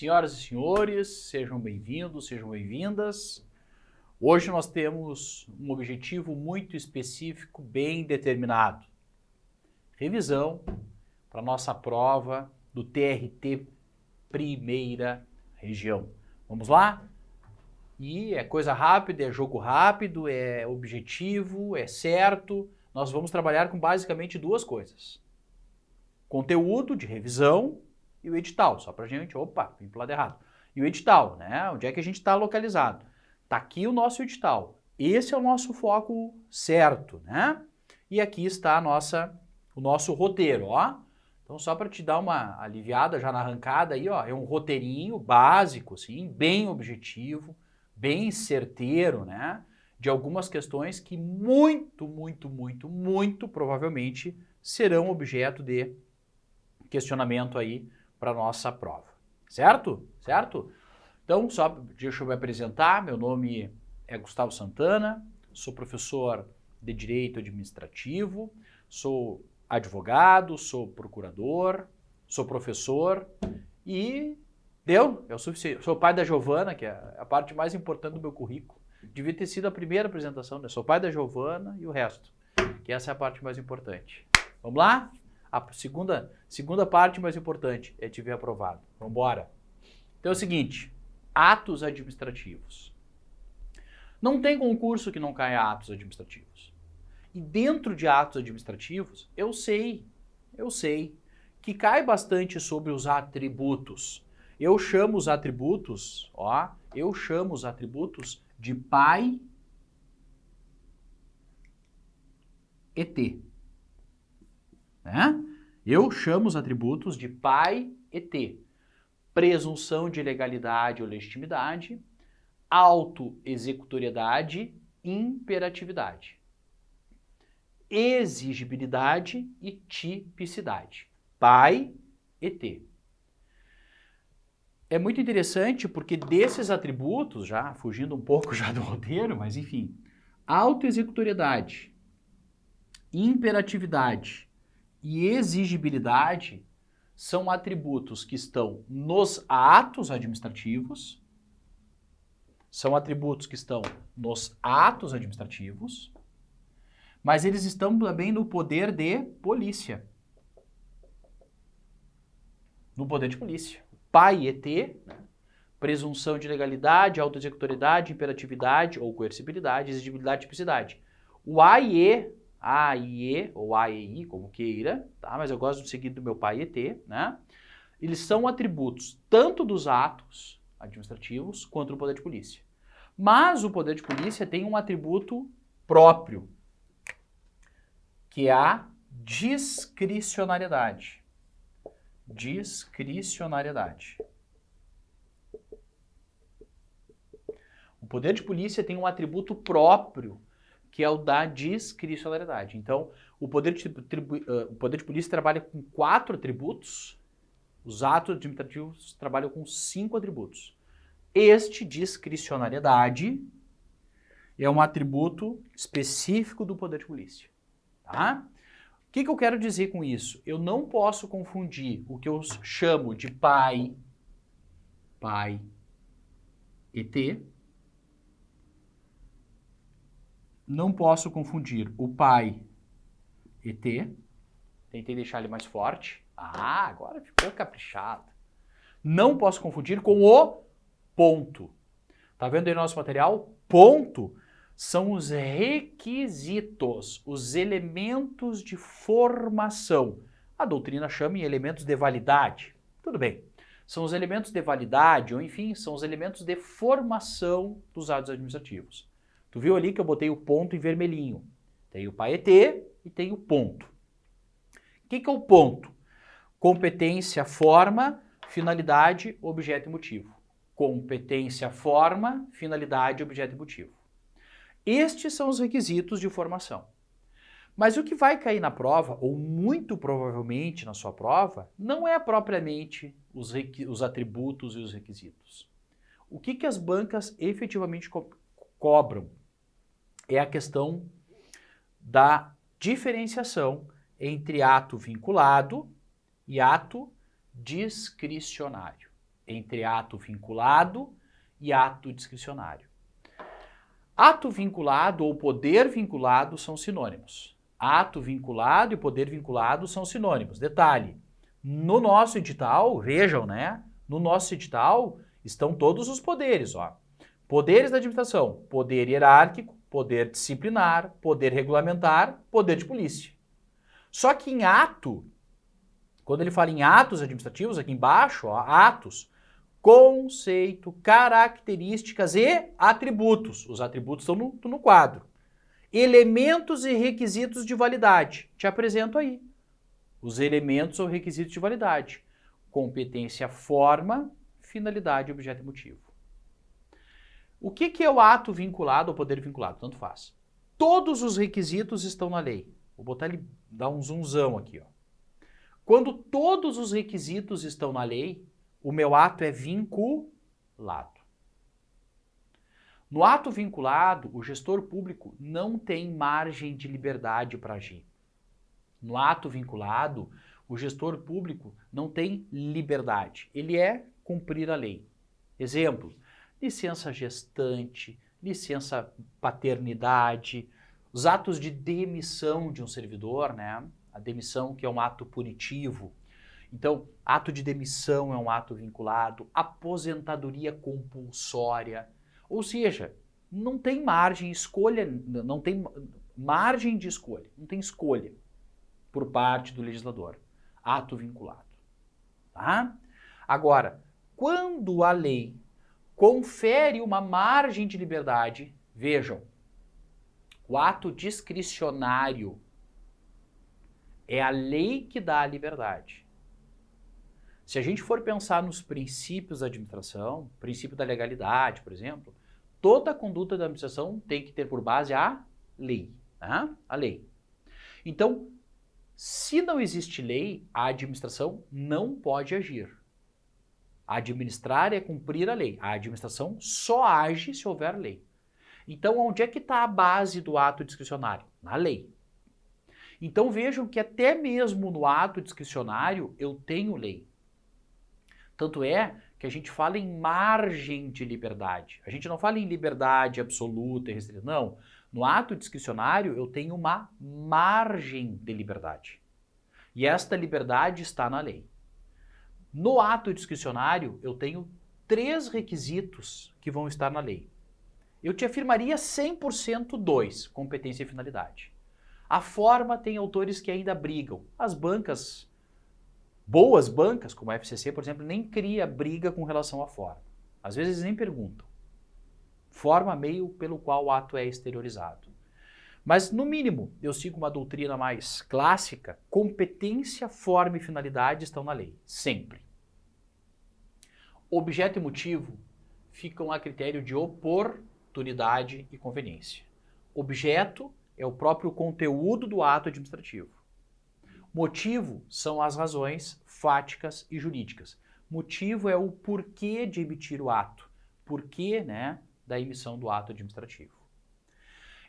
Senhoras e senhores, sejam bem-vindos, sejam bem-vindas. Hoje nós temos um objetivo muito específico, bem determinado. Revisão para a nossa prova do TRT Primeira Região. Vamos lá? E é coisa rápida, é jogo rápido, é objetivo, é certo. Nós vamos trabalhar com basicamente duas coisas. Conteúdo de revisão e o edital, só pra gente, opa, vim pro lado errado. E o edital, né? Onde é que a gente está localizado? Tá aqui o nosso edital. Esse é o nosso foco certo, né? E aqui está o nosso roteiro, ó. Então só para te dar uma aliviada já na arrancada aí, ó, é um roteirinho básico, assim, bem objetivo, bem certeiro, né? De algumas questões que muito provavelmente serão objeto de questionamento aí para nossa prova, certo? Certo? Então, só deixa eu me apresentar, meu nome é Gustavo Santana, sou professor de Direito Administrativo, sou advogado, sou procurador, sou professor e deu, eu sou pai da Giovana, que é a parte mais importante do meu currículo, devia ter sido a primeira apresentação, né? Sou pai da Giovana e o resto, que essa é a parte mais importante. Vamos lá? A segunda parte mais importante é te ver aprovado. Vamos embora. Então é o seguinte, atos administrativos. Não tem concurso que não caia atos administrativos. E dentro de atos administrativos, eu sei que cai bastante sobre os atributos. Eu chamo os atributos de pai e T. Né? Eu chamo os atributos de pai e T. Presunção de legalidade ou legitimidade, autoexecutoriedade, imperatividade, exigibilidade e tipicidade. Pai e T. É muito interessante porque desses atributos, já fugindo um pouco já do roteiro, mas enfim, autoexecutoriedade, imperatividade e exigibilidade são atributos que estão nos atos administrativos, mas eles estão também no poder de polícia. No poder de polícia. Pai e T, né? Presunção de legalidade, autoexecutoriedade, imperatividade ou coercibilidade, exigibilidade e tipicidade. O A e E, ou A e I, como queira, tá? Mas eu gosto de seguir do meu pai e T, né? Eles são atributos tanto dos atos administrativos quanto do poder de polícia. Mas o poder de polícia tem um atributo próprio, que é a discricionariedade. Discricionariedade. O poder de polícia tem um atributo próprio, que é o da discricionariedade. Então, o poder de polícia trabalha com 4 atributos, os atos administrativos trabalham com 5 atributos. Este, discricionariedade, é um atributo específico do poder de polícia. Tá? O que eu quero dizer com isso? Eu não posso confundir o que eu chamo de pai e T. Não posso confundir o pai e T. Tentei deixar ele mais forte. Ah, agora ficou caprichado. Não posso confundir com o ponto. Tá vendo aí no nosso material? Ponto são os requisitos, os elementos de formação. A doutrina chama em elementos de validade. Tudo bem. São os elementos de validade, ou enfim, são os elementos de formação dos atos administrativos. Tu viu ali que eu botei o ponto em vermelhinho. Tem o pai e T e tem o ponto. O que é o ponto? Competência, forma, finalidade, objeto e motivo. Competência, forma, finalidade, objeto e motivo. Estes são os requisitos de formação. Mas o que vai cair na prova, ou muito provavelmente na sua prova, não é propriamente os atributos e os requisitos. O que as bancas efetivamente cobram é a questão da diferenciação entre ato vinculado e ato discricionário. entre ato vinculado e ato discricionário. Ato vinculado ou poder vinculado são sinônimos. Ato vinculado e poder vinculado são sinônimos. Detalhe, no nosso edital, vejam, né? No nosso edital estão todos os poderes, ó. Poderes da administração, poder hierárquico, poder disciplinar, poder regulamentar, poder de polícia. Só que em ato, quando ele fala em atos administrativos, aqui embaixo, ó, atos, conceito, características e atributos. Os atributos estão no quadro. Elementos e requisitos de validade. Te apresento aí. Os elementos ou requisitos de validade. Competência, forma, finalidade, objeto e motivo. O que é o ato vinculado ou poder vinculado? Tanto faz. Todos os requisitos estão na lei. Vou botar ele, dar um zoomzão aqui, ó. Quando todos os requisitos estão na lei, o meu ato é vinculado. No ato vinculado, o gestor público não tem margem de liberdade para agir. No ato vinculado, o gestor público não tem liberdade. Ele é cumprir a lei. Exemplo, licença gestante, licença paternidade, os atos de demissão de um servidor, né? A demissão que é um ato punitivo. Então, ato de demissão é um ato vinculado, aposentadoria compulsória, ou seja, não tem margem de escolha, não tem margem de escolha, não tem escolha por parte do legislador. Ato vinculado. Tá? Agora, quando a lei confere uma margem de liberdade, vejam, o ato discricionário é a lei que dá a liberdade. Se a gente for pensar nos princípios da administração, princípio da legalidade, por exemplo, toda a conduta da administração tem que ter por base a lei. Tá? A lei. Então, se não existe lei, a administração não pode agir. Administrar é cumprir a lei. A administração só age se houver lei. Então, onde é que está a base do ato discricionário? Na lei. Então, vejam que até mesmo no ato discricionário eu tenho lei. Tanto é que a gente fala em margem de liberdade. A gente não fala em liberdade absoluta e restrita, não. No ato discricionário eu tenho uma margem de liberdade. E esta liberdade está na lei. No ato discricionário eu tenho 3 requisitos que vão estar na lei. Eu te afirmaria 100% 2, competência e finalidade. A forma tem autores que ainda brigam. As bancas, boas bancas, como a FCC, por exemplo, nem cria briga com relação à forma. Às vezes nem perguntam. Forma meio pelo qual o ato é exteriorizado. Mas, no mínimo, eu sigo uma doutrina mais clássica, competência, forma e finalidade estão na lei, sempre. Objeto e motivo ficam a critério de oportunidade e conveniência. Objeto é o próprio conteúdo do ato administrativo. Motivo são as razões fáticas e jurídicas. Motivo é o porquê de emitir o ato, porquê, né, da emissão do ato administrativo.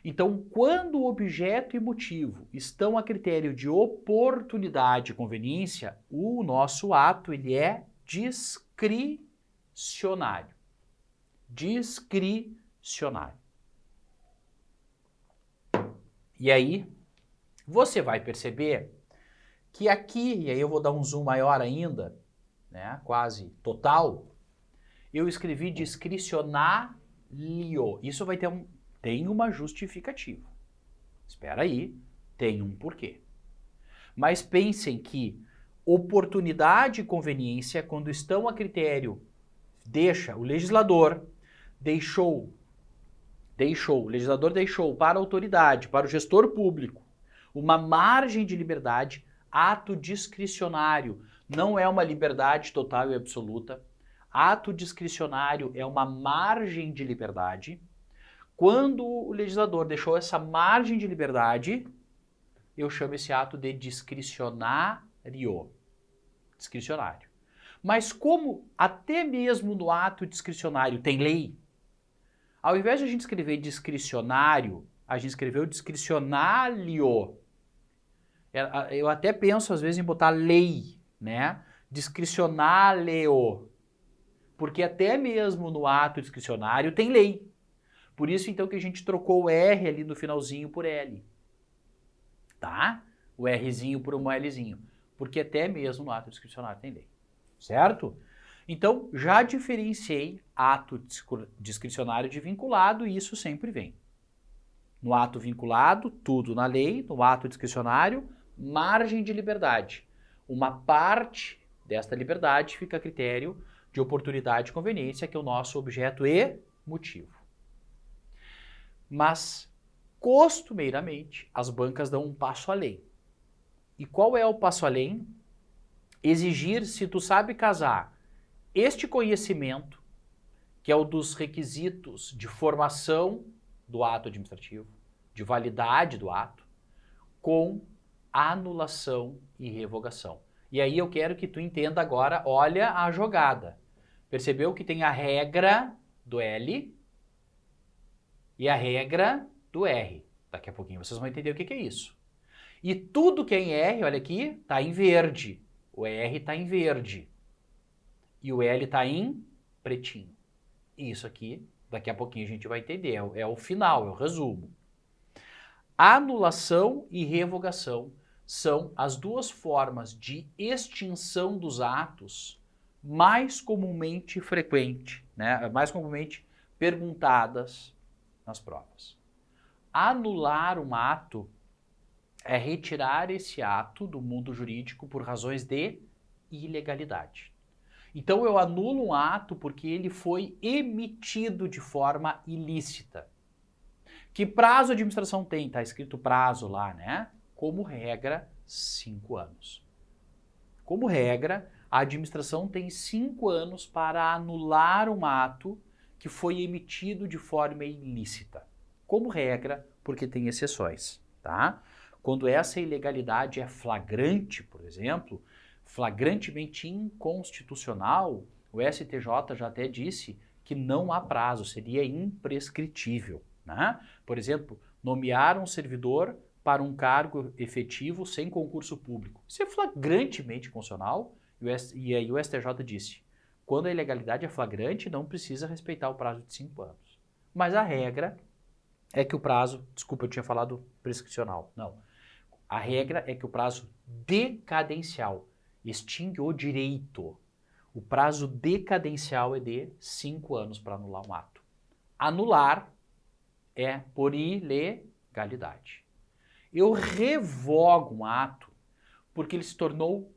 Então, quando o objeto e motivo estão a critério de oportunidade e conveniência, o nosso ato ele é discricionário. Discricionário. E aí, você vai perceber que aqui, e aí eu vou dar um zoom maior ainda, né, quase total, eu escrevi discricionário. Isso vai ter tem uma justificativa. Espera aí, tem um porquê. Mas pensem que oportunidade e conveniência, quando estão a critério, o legislador deixou para a autoridade, para o gestor público, uma margem de liberdade, ato discricionário não é uma liberdade total e absoluta. Ato discricionário é uma margem de liberdade. Quando o legislador deixou essa margem de liberdade, eu chamo esse ato de discricionário. Discricionário. Mas como até mesmo no ato discricionário tem lei, ao invés de a gente escrever discricionário, a gente escreveu discricionário. Eu até penso às vezes em botar lei, né? Discricionário. Porque até mesmo no ato discricionário tem lei. Por isso, então, que a gente trocou o R ali no finalzinho por L. Tá? O Rzinho por um Lzinho. Porque até mesmo no ato discricionário tem lei. Certo? Então, já diferenciei ato discricionário de vinculado e isso sempre vem. No ato vinculado, tudo na lei. No ato discricionário, margem de liberdade. Uma parte desta liberdade fica a critério de oportunidade e conveniência, que é o nosso objeto e motivo. Mas, costumeiramente, as bancas dão um passo além. E qual é o passo além? Exigir, se tu sabe casar, este conhecimento, que é o dos requisitos de formação do ato administrativo, de validade do ato, com anulação e revogação. E aí eu quero que tu entenda agora, olha a jogada. Percebeu que tem a regra do L e a regra do R. Daqui a pouquinho vocês vão entender o que é isso. E tudo que é em R, olha aqui, está em verde. O R está em verde. E o L está em pretinho. Isso aqui, daqui a pouquinho a gente vai entender. É o final, é o resumo. Anulação e revogação são as duas formas de extinção dos atos mais comumente frequentes, né? Mais comumente perguntadas nas provas. Anular um ato é retirar esse ato do mundo jurídico por razões de ilegalidade. Então eu anulo um ato porque ele foi emitido de forma ilícita. Que prazo a administração tem? Está escrito prazo lá, né? Como regra, 5 anos. Como regra, a administração tem 5 anos para anular um ato que foi emitido de forma ilícita. Como regra, porque tem exceções, tá? Quando essa ilegalidade é flagrante, por exemplo, flagrantemente inconstitucional, o STJ já até disse que não há prazo, seria imprescritível, né? Por exemplo, nomear um servidor para um cargo efetivo sem concurso público. Isso é flagrantemente inconstitucional e aí o STJ disse, quando a ilegalidade é flagrante, não precisa respeitar o prazo de 5 anos. Mas a regra é que o prazo, desculpa, eu tinha falado prescricional, não. A regra é que o prazo decadencial extingue o direito. O prazo decadencial é de 5 anos para anular um ato. Anular é por ilegalidade. Eu revogo um ato porque ele se tornou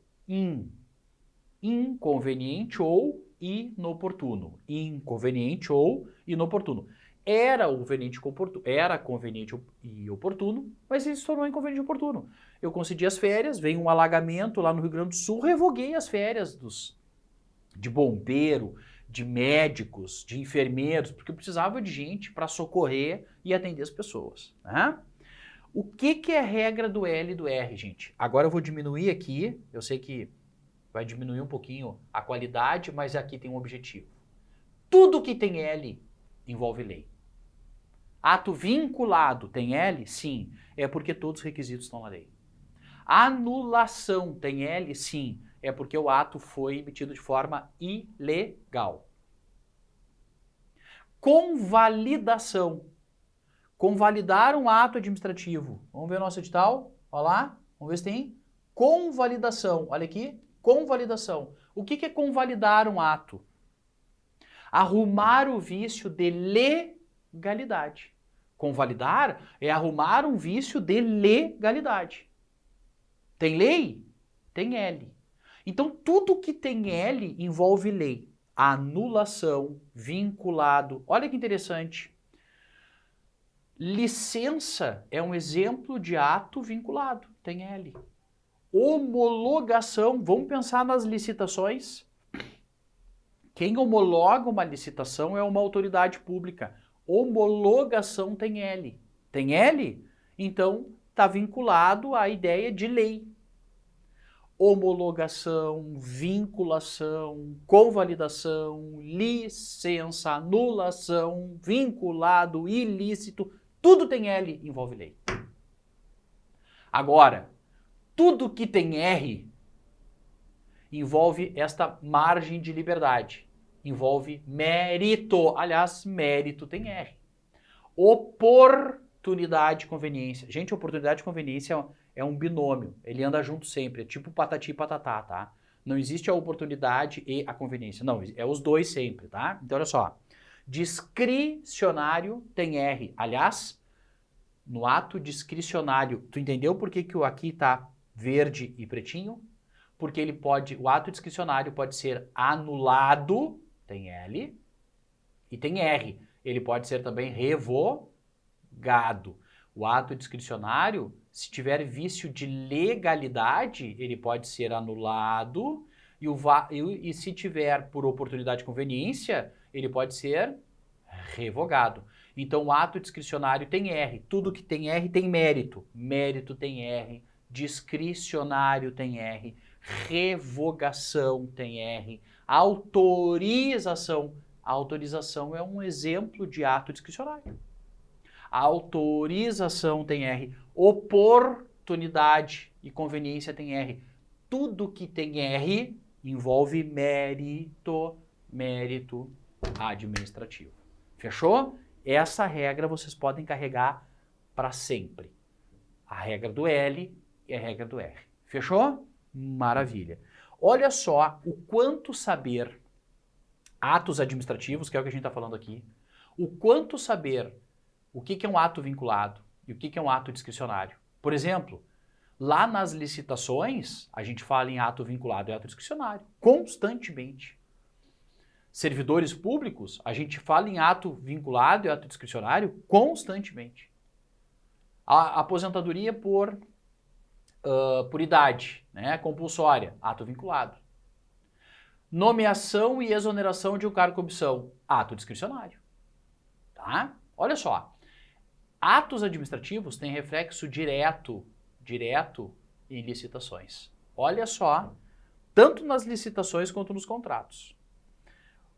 inconveniente ou inoportuno. Inconveniente ou inoportuno. Era conveniente e oportuno, mas ele se tornou inconveniente e oportuno. Eu concedi as férias, veio um alagamento lá no Rio Grande do Sul, revoguei as férias de bombeiro, de médicos, de enfermeiros, porque eu precisava de gente para socorrer e atender as pessoas, né? O que é a regra do L e do R, gente? Agora eu vou diminuir aqui, eu sei que vai diminuir um pouquinho a qualidade, mas aqui tem um objetivo. Tudo que tem L envolve lei. Ato vinculado tem L? Sim. É porque todos os requisitos estão na lei. Anulação tem L? Sim. É porque o ato foi emitido de forma ilegal. Convalidação. Convalidar um ato administrativo. Vamos ver o nosso edital? Olha lá. Vamos ver se tem. Convalidação. Olha aqui. Convalidação. O que é convalidar um ato? Arrumar o vício de legalidade. Convalidar é arrumar um vício de legalidade. Tem lei? Tem L. Então, tudo que tem L envolve lei. Anulação, vinculado. Olha que interessante. Licença é um exemplo de ato vinculado. Tem L. Homologação. Vamos pensar nas licitações. Quem homologa uma licitação é uma autoridade pública. Homologação tem L. Tem L? Então, está vinculado à ideia de lei. Homologação, vinculação, convalidação, licença, anulação, vinculado, ilícito, tudo tem L, envolve lei. Agora, tudo que tem R envolve esta margem de liberdade. envolve mérito. Aliás, mérito tem R. Oportunidade e conveniência. Gente, oportunidade e conveniência é um binômio. Ele anda junto sempre. É tipo patati e patatá, tá? Não existe a oportunidade e a conveniência. Não, é os dois sempre, tá? Então, olha só. Discricionário tem R. Aliás, no ato discricionário, tu entendeu por que o aqui tá verde e pretinho? Porque ele pode, o ato discricionário pode ser anulado, tem L, e tem R. Ele pode ser também revogado. O ato discricionário, se tiver vício de legalidade, ele pode ser anulado, e se tiver por oportunidade e conveniência, ele pode ser revogado. Então, o ato discricionário tem R. Tudo que tem R tem mérito. Mérito tem R. Discricionário tem R. Revogação tem R. Autorização. A autorização é um exemplo de ato discricionário. A autorização tem R. Oportunidade e conveniência tem R. Tudo que tem R envolve mérito administrativo. Fechou? Essa regra vocês podem carregar para sempre. A regra do L e a regra do R. Fechou? Maravilha. Olha só o quanto saber atos administrativos, que é o que a gente está falando aqui, o quanto saber o que é um ato vinculado e o que é um ato discricionário. Por exemplo, lá nas licitações, a gente fala em ato vinculado e ato discricionário, constantemente. Servidores públicos, a gente fala em ato vinculado e ato discricionário constantemente. A aposentadoria por idade, né, compulsória, ato vinculado. Nomeação e exoneração de um cargo de comissão, ato discricionário. Tá? Olha só, atos administrativos têm reflexo direto em licitações. Olha só, tanto nas licitações quanto nos contratos.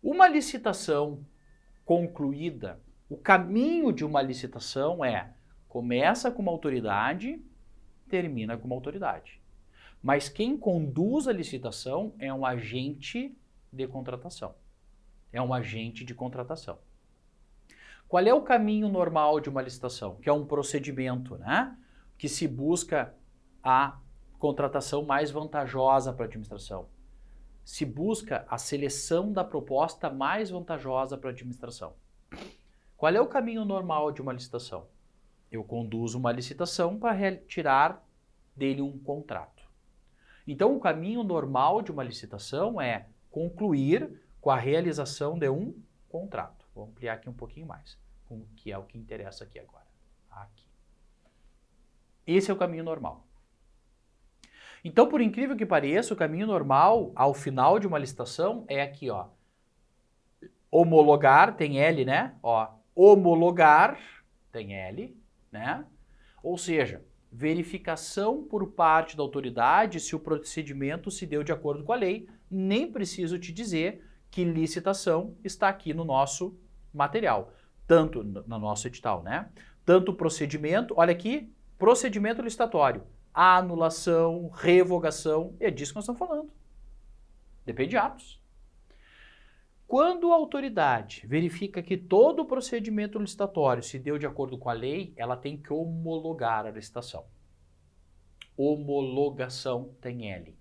Uma licitação concluída, o caminho de uma licitação começa com uma autoridade, termina com uma autoridade. Mas quem conduz a licitação é um agente de contratação. É um agente de contratação. Qual é o caminho normal de uma licitação? Que é um procedimento, né? Que se busca a contratação mais vantajosa para a administração. Se busca a seleção da proposta mais vantajosa para a administração. Qual é o caminho normal de uma licitação? Eu conduzo uma licitação para retirar dele um contrato. Então, o caminho normal de uma licitação é concluir com a realização de um contrato. Vou ampliar aqui um pouquinho mais, que é o que interessa aqui agora. Aqui. Esse é o caminho normal. Então, por incrível que pareça, o caminho normal ao final de uma licitação é aqui, ó. Homologar, tem L, né? Ó, homologar, tem L, né? Ou seja, verificação por parte da autoridade se o procedimento se deu de acordo com a lei. Nem preciso te dizer que licitação está aqui no nosso material, tanto no nosso edital, né? Tanto o procedimento, olha aqui, procedimento licitatório, anulação, revogação, é disso que nós estamos falando. Depende de atos. Quando a autoridade verifica que todo o procedimento licitatório se deu de acordo com a lei, ela tem que homologar a licitação. Homologação tem L.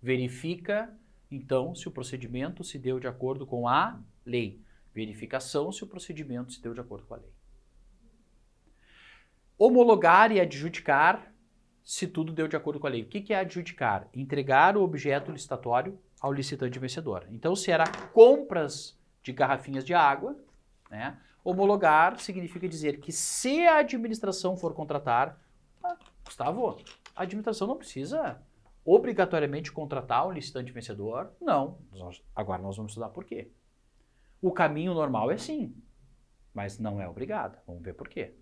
Verifica, então, se o procedimento se deu de acordo com a lei. Verificação se o procedimento se deu de acordo com a lei. Homologar e adjudicar se tudo deu de acordo com a lei. O que é adjudicar? Entregar o objeto licitatório ao licitante vencedor. Então, se era compras de garrafinhas de água, né, homologar significa dizer que se a administração for contratar, Gustavo, a administração não precisa obrigatoriamente contratar o licitante vencedor? Não. Agora nós vamos estudar por quê. O caminho normal é sim, mas não é obrigado. Vamos ver por quê.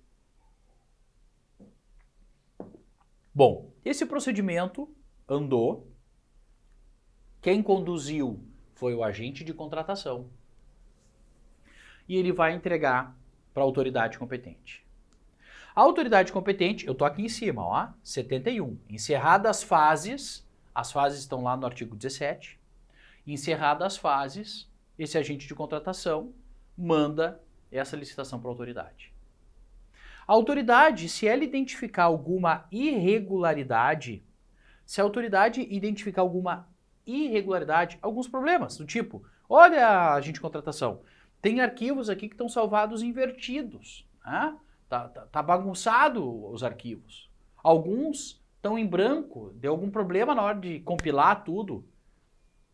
Bom, esse procedimento andou. Quem conduziu foi o agente de contratação. E ele vai entregar para a autoridade competente. A autoridade competente, eu estou aqui em cima, ó, 71. Encerradas as fases estão lá no artigo 17. Encerradas as fases, esse agente de contratação manda essa licitação para a autoridade. A autoridade, se ela identificar alguma irregularidade, se a autoridade identificar alguma irregularidade, alguns problemas, do tipo, olha, agente de contratação, tem arquivos aqui que estão salvados invertidos, né? Tá bagunçado os arquivos. Alguns estão em branco, deu algum problema na hora de compilar tudo.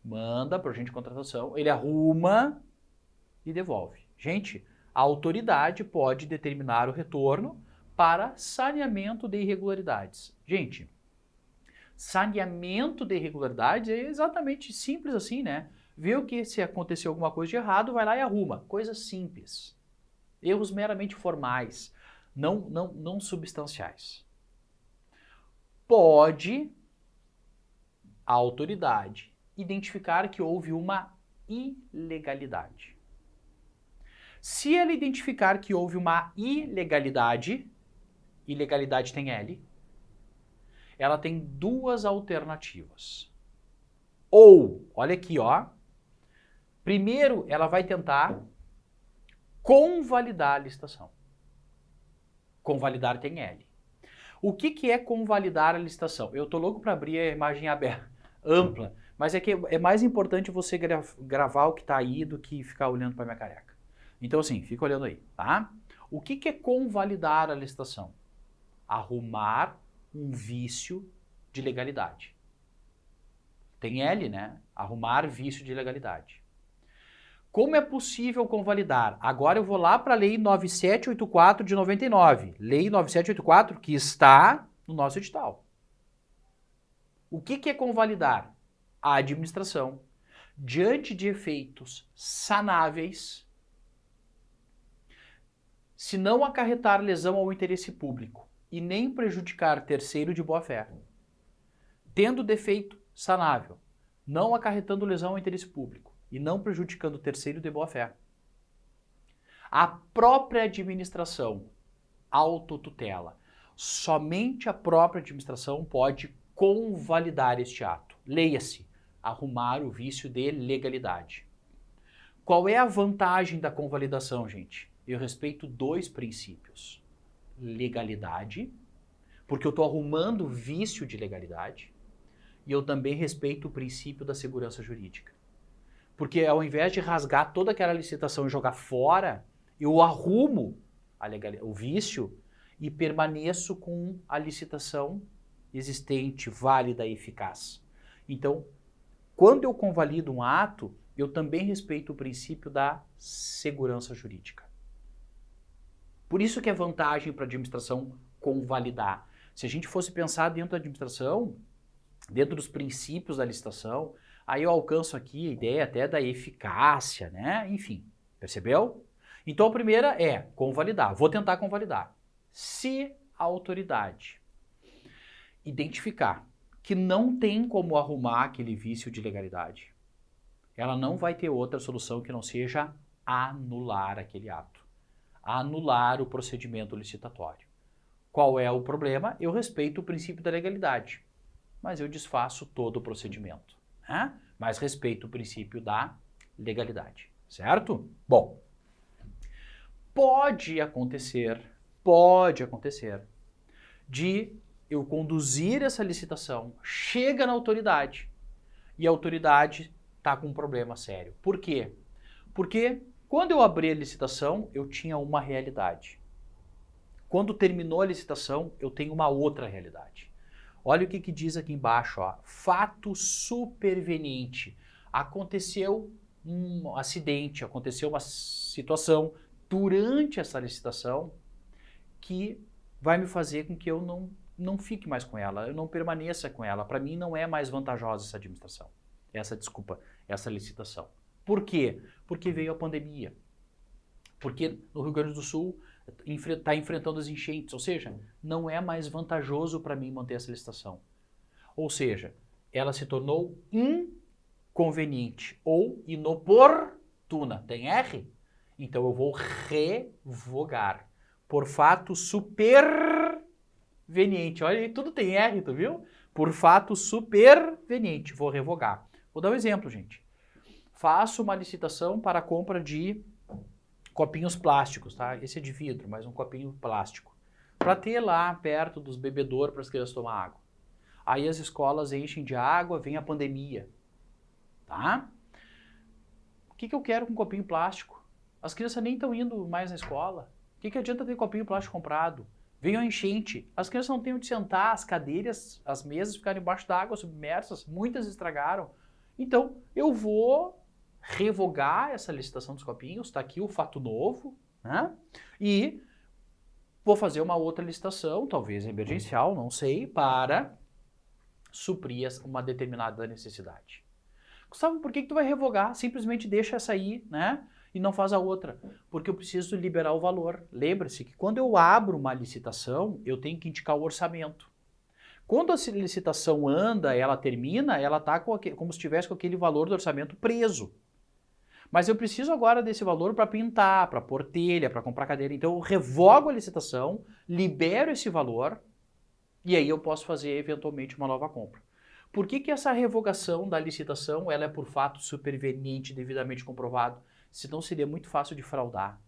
Manda para o agente de contratação, ele arruma e devolve. Gente, a autoridade pode determinar o retorno para saneamento de irregularidades. Gente, saneamento de irregularidades é exatamente simples assim, né? Vê o que se aconteceu alguma coisa de errado, vai lá e arruma. Coisa simples. Erros meramente formais, não substanciais. Pode a autoridade identificar que houve uma ilegalidade. Se ela identificar que houve uma ilegalidade, ilegalidade tem L, ela tem duas alternativas. Ou, olha aqui, ó. Primeiro, ela vai tentar convalidar a licitação. Convalidar tem L. O que é convalidar a licitação? Eu tô louco para abrir a imagem aberta, ampla, mas é que é mais importante você gravar o que tá aí do que ficar olhando para minha careca. Então assim, fica olhando aí, tá? O que é convalidar a licitação? Arrumar um vício de legalidade. Tem L, né? Arrumar vício de legalidade. Como é possível convalidar? Agora eu vou lá para a Lei 9784 de 99. Lei 9784 que está no nosso edital. O que é convalidar? A administração, diante de efeitos sanáveis, se não acarretar lesão ao interesse público e nem prejudicar terceiro de boa-fé, tendo defeito sanável, não acarretando lesão ao interesse público e não prejudicando terceiro de boa-fé, a própria administração autotutela, somente a própria administração pode convalidar este ato. Leia-se, arrumar o vício de legalidade. Qual é a vantagem da convalidação, gente? Eu respeito dois princípios. Legalidade, porque eu estou arrumando vício de legalidade, e eu também respeito o princípio da segurança jurídica. Porque ao invés de rasgar toda aquela licitação e jogar fora, eu arrumo o vício e permaneço com a licitação existente, válida e eficaz. Então, quando eu convalido um ato, eu também respeito o princípio da segurança jurídica. Por isso que é vantagem para a administração convalidar. Se a gente fosse pensar dentro da administração, dentro dos princípios da licitação, aí eu alcanço aqui a ideia até da eficácia, né? Enfim, percebeu? Então a primeira é convalidar. Vou tentar convalidar. Se a autoridade identificar que não tem como arrumar aquele vício de legalidade, ela não vai ter outra solução que não seja anular aquele ato, anular o procedimento licitatório. Qual é o problema? Eu respeito o princípio da legalidade, mas eu desfaço todo o procedimento, né? Mas respeito o princípio da legalidade, certo? Bom, pode acontecer de eu conduzir essa licitação, chega na autoridade e a autoridade está com um problema sério. Por quê? Porque quando eu abri a licitação, eu tinha uma realidade. Quando terminou a licitação, eu tenho uma outra realidade. Olha o que diz aqui embaixo, ó. Fato superveniente. Aconteceu um acidente, aconteceu uma situação durante essa licitação que vai me fazer com que eu não fique mais com ela, eu não permaneça com ela. Para mim não é mais vantajosa essa administração, essa licitação. Por quê? Porque veio a pandemia. Porque no Rio Grande do Sul está enfrentando as enchentes, ou seja, não é mais vantajoso para mim manter essa licitação. Ou seja, ela se tornou inconveniente ou inoportuna. Tem R? Então eu vou revogar por fato superveniente. Olha aí, tudo tem R, tu viu? Por fato superveniente, vou revogar. Vou dar um exemplo, gente. faço uma licitação para a compra de copinhos plásticos, tá? Esse é de vidro, mas um copinho plástico. Para ter lá perto dos bebedouros para as crianças tomar água. Aí as escolas enchem de água, vem a pandemia, tá? O que eu quero com copinho plástico? As crianças nem estão indo mais na escola. O que adianta ter copinho plástico comprado? Veio a enchente, as crianças não têm onde sentar, as cadeiras, as mesas ficaram embaixo d'água, submersas, muitas estragaram. Então, eu vou revogar essa licitação dos copinhos, está aqui o fato novo, né? E vou fazer uma outra licitação, talvez emergencial, não sei, para suprir uma determinada necessidade. Gustavo, por que tu vai revogar? Simplesmente deixa essa aí, né? E não faz a outra. Porque eu preciso liberar o valor. Lembre-se que quando eu abro uma licitação, eu tenho que indicar o orçamento. Quando a licitação anda, ela termina, ela está como se estivesse com aquele valor do orçamento preso. Mas eu preciso agora desse valor para pintar, para pôr telha, para comprar cadeira. Então eu revogo a licitação, libero esse valor e aí eu posso fazer eventualmente uma nova compra. Por que essa revogação da licitação ela é por fato superveniente, devidamente comprovado? Senão seria muito fácil de fraudar.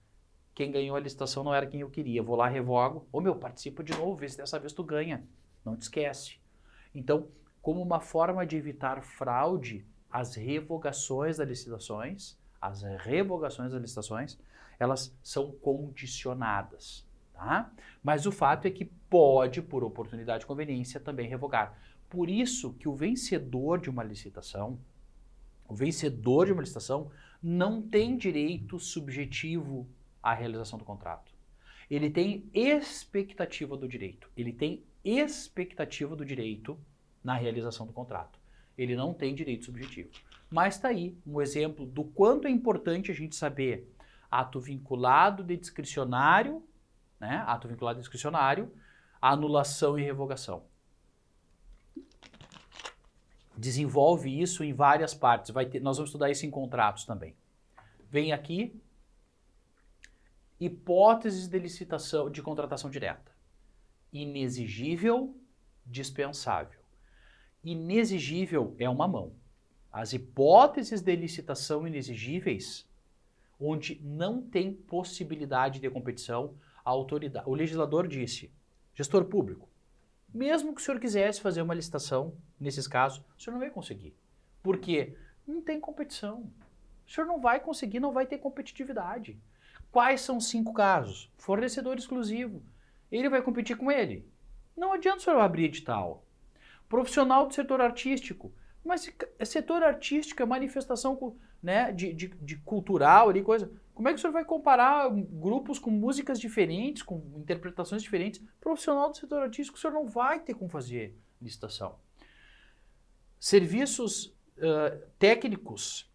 Quem ganhou a licitação não era quem eu queria. Vou lá, revogo. Ô meu, participa de novo, vê se dessa vez tu ganha. Não te esquece. Então, como uma forma de evitar fraude, as revogações das licitações, elas são condicionadas, tá? Mas o fato é que pode, por oportunidade e conveniência, também revogar. Por isso que o vencedor de uma licitação não tem direito subjetivo à realização do contrato. Ele tem expectativa do direito. Na realização do contrato. Ele não tem direito subjetivo. Mas está aí um exemplo do quanto é importante a gente saber ato vinculado de discricionário, né? Ato vinculado de discricionário, anulação e revogação. Desenvolve isso em várias partes. Nós vamos estudar isso em contratos também. Vem aqui, hipóteses de licitação de contratação direta. Inexigível, dispensável. Inexigível é uma mão. As hipóteses de licitação inexigíveis, onde não tem possibilidade de competição, o legislador disse, gestor público, mesmo que o senhor quisesse fazer uma licitação, nesses casos, o senhor não vai conseguir. Por quê? Não tem competição. O senhor não vai conseguir, não vai ter competitividade. Quais são os 5 casos? Fornecedor exclusivo. Ele vai competir com ele. Não adianta o senhor abrir edital. Profissional do setor artístico. Mas setor artístico é manifestação, né, de cultural, ali, coisa. Como é que o senhor vai comparar grupos com músicas diferentes, com interpretações diferentes? Profissional do setor artístico, o senhor não vai ter como fazer licitação. Serviços técnicos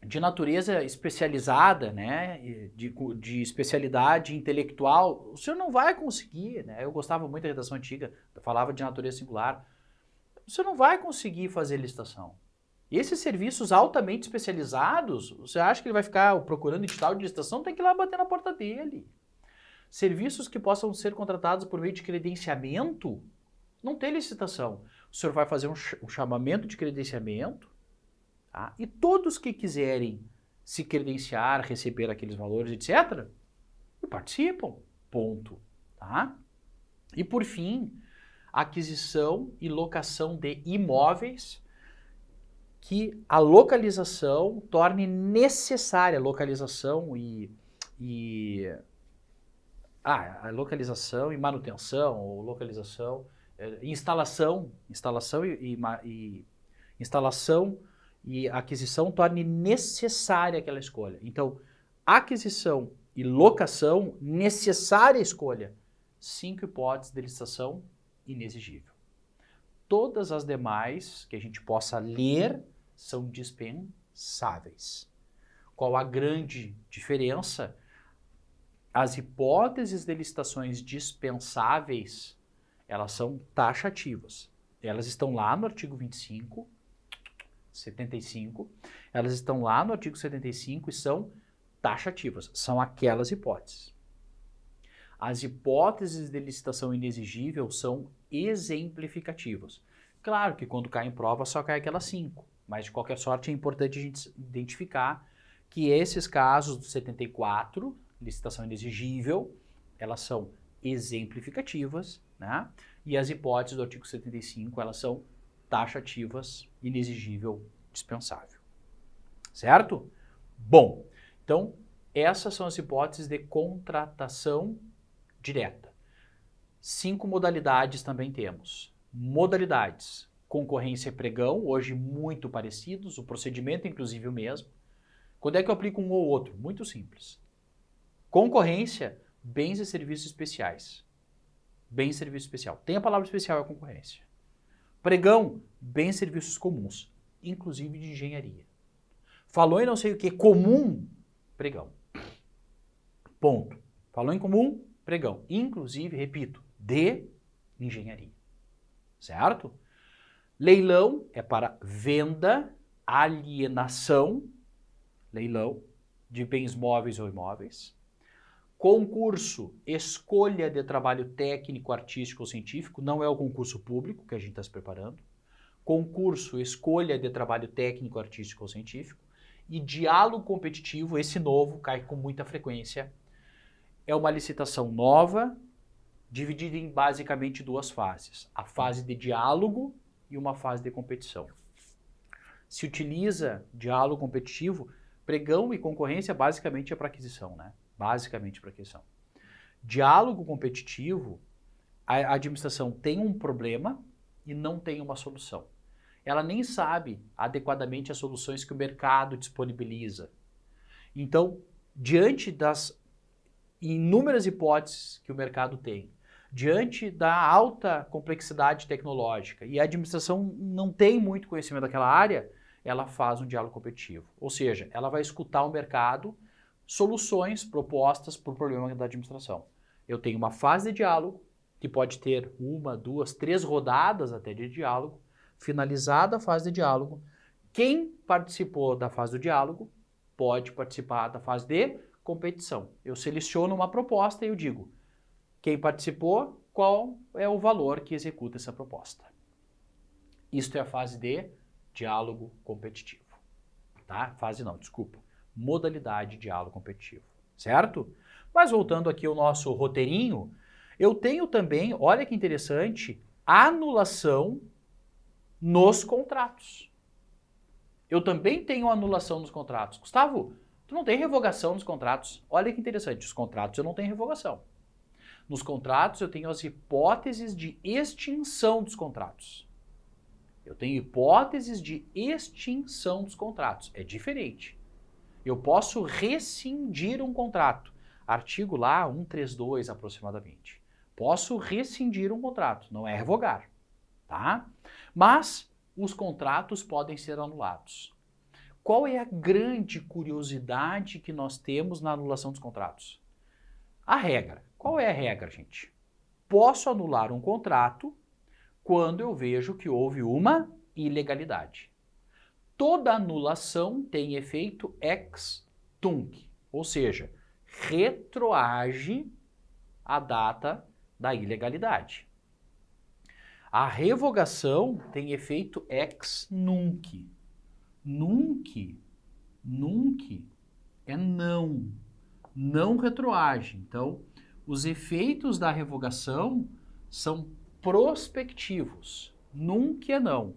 de natureza especializada, né, de especialidade intelectual, o senhor não vai conseguir, né? Eu gostava muito da redação antiga, falava de natureza singular. Você não vai conseguir fazer licitação. E esses serviços altamente especializados, você acha que ele vai ficar procurando edital de licitação? Tem que ir lá bater na porta dele. Serviços que possam ser contratados por meio de credenciamento, não tem licitação. O senhor vai fazer um chamamento de credenciamento, tá? E todos que quiserem se credenciar, receber aqueles valores, etc., participam. Ponto. Tá? E por fim, aquisição e locação de imóveis que a localização torne necessária, a localização e manutenção, ou localização, instalação e aquisição torne necessária aquela escolha. Então, aquisição e locação, necessária escolha. 5 hipóteses de licitação inexigível. Todas as demais que a gente possa ler são dispensáveis. Qual a grande diferença? As hipóteses de licitações dispensáveis, elas são taxativas. Elas estão lá no artigo 75, elas estão lá no artigo 75 e são taxativas. São aquelas hipóteses. As hipóteses de licitação inexigível são exemplificativas. Claro que quando cai em prova só cai aquelas 5, Mas, de qualquer sorte, é importante a gente identificar que esses casos do 74, licitação inexigível, elas são exemplificativas, né? E as hipóteses do artigo 75, elas são taxativas, inexigível, dispensável. Certo? Bom, então, essas são as hipóteses de contratação direta. 5 modalidades também temos. Modalidades: concorrência e pregão, hoje muito parecidos, o procedimento inclusive o mesmo. Quando é que eu aplico um ou outro? Muito simples. Concorrência, bens e serviços especiais. Bens e serviço especial. Tem a palavra especial, é a concorrência. Pregão, bens e serviços comuns, inclusive de engenharia. Falou em não sei o que comum, pregão. Ponto. Falou em comum, pregão. Inclusive, repito, de engenharia. Certo? Leilão é para venda, alienação, leilão de bens móveis ou imóveis. Concurso, escolha de trabalho técnico, artístico ou científico, não é o concurso público que a gente está se preparando. Concurso, escolha de trabalho técnico, artístico ou científico. E diálogo competitivo, esse novo, cai com muita frequência. É uma licitação nova, dividida em basicamente 2 fases. A fase de diálogo e uma fase de competição. Se utiliza diálogo competitivo, pregão e concorrência basicamente é para aquisição, né? Basicamente para aquisição. Diálogo competitivo, a administração tem um problema e não tem uma solução. Ela nem sabe adequadamente as soluções que o mercado disponibiliza. Então, diante das inúmeras hipóteses que o mercado tem, diante da alta complexidade tecnológica e a administração não tem muito conhecimento daquela área, ela faz um diálogo competitivo. Ou seja, ela vai escutar o mercado, soluções propostas por problema da administração. Eu tenho uma fase de diálogo, que pode ter 1, 2, 3 rodadas até de diálogo. Finalizada a fase de diálogo, quem participou da fase do diálogo pode participar da fase de competição. Eu seleciono uma proposta e eu digo, quem participou, qual é o valor que executa essa proposta. Isto é a fase de diálogo competitivo. Tá? Fase não, desculpa. Modalidade de diálogo competitivo. Certo? Mas voltando aqui ao nosso roteirinho, eu tenho também, olha que interessante, anulação nos contratos. Eu também tenho anulação nos contratos. Gustavo, tu não tem revogação nos contratos? Olha que interessante, os contratos eu não tenho revogação. Nos contratos eu tenho as hipóteses de extinção dos contratos. Eu tenho hipóteses de extinção dos contratos. É diferente. Eu posso rescindir um contrato. Artigo lá 132 aproximadamente. Posso rescindir um contrato, não é revogar. Tá? Mas os contratos podem ser anulados. Qual é a grande curiosidade que nós temos na anulação dos contratos? A regra. Qual é a regra, gente? Posso anular um contrato quando eu vejo que houve uma ilegalidade. Toda anulação tem efeito ex tunc, ou seja, retroage a data da ilegalidade. A revogação tem efeito ex nunc. Nunc é não. Não retroage. Então, os efeitos da revogação são prospectivos. Nunc é não.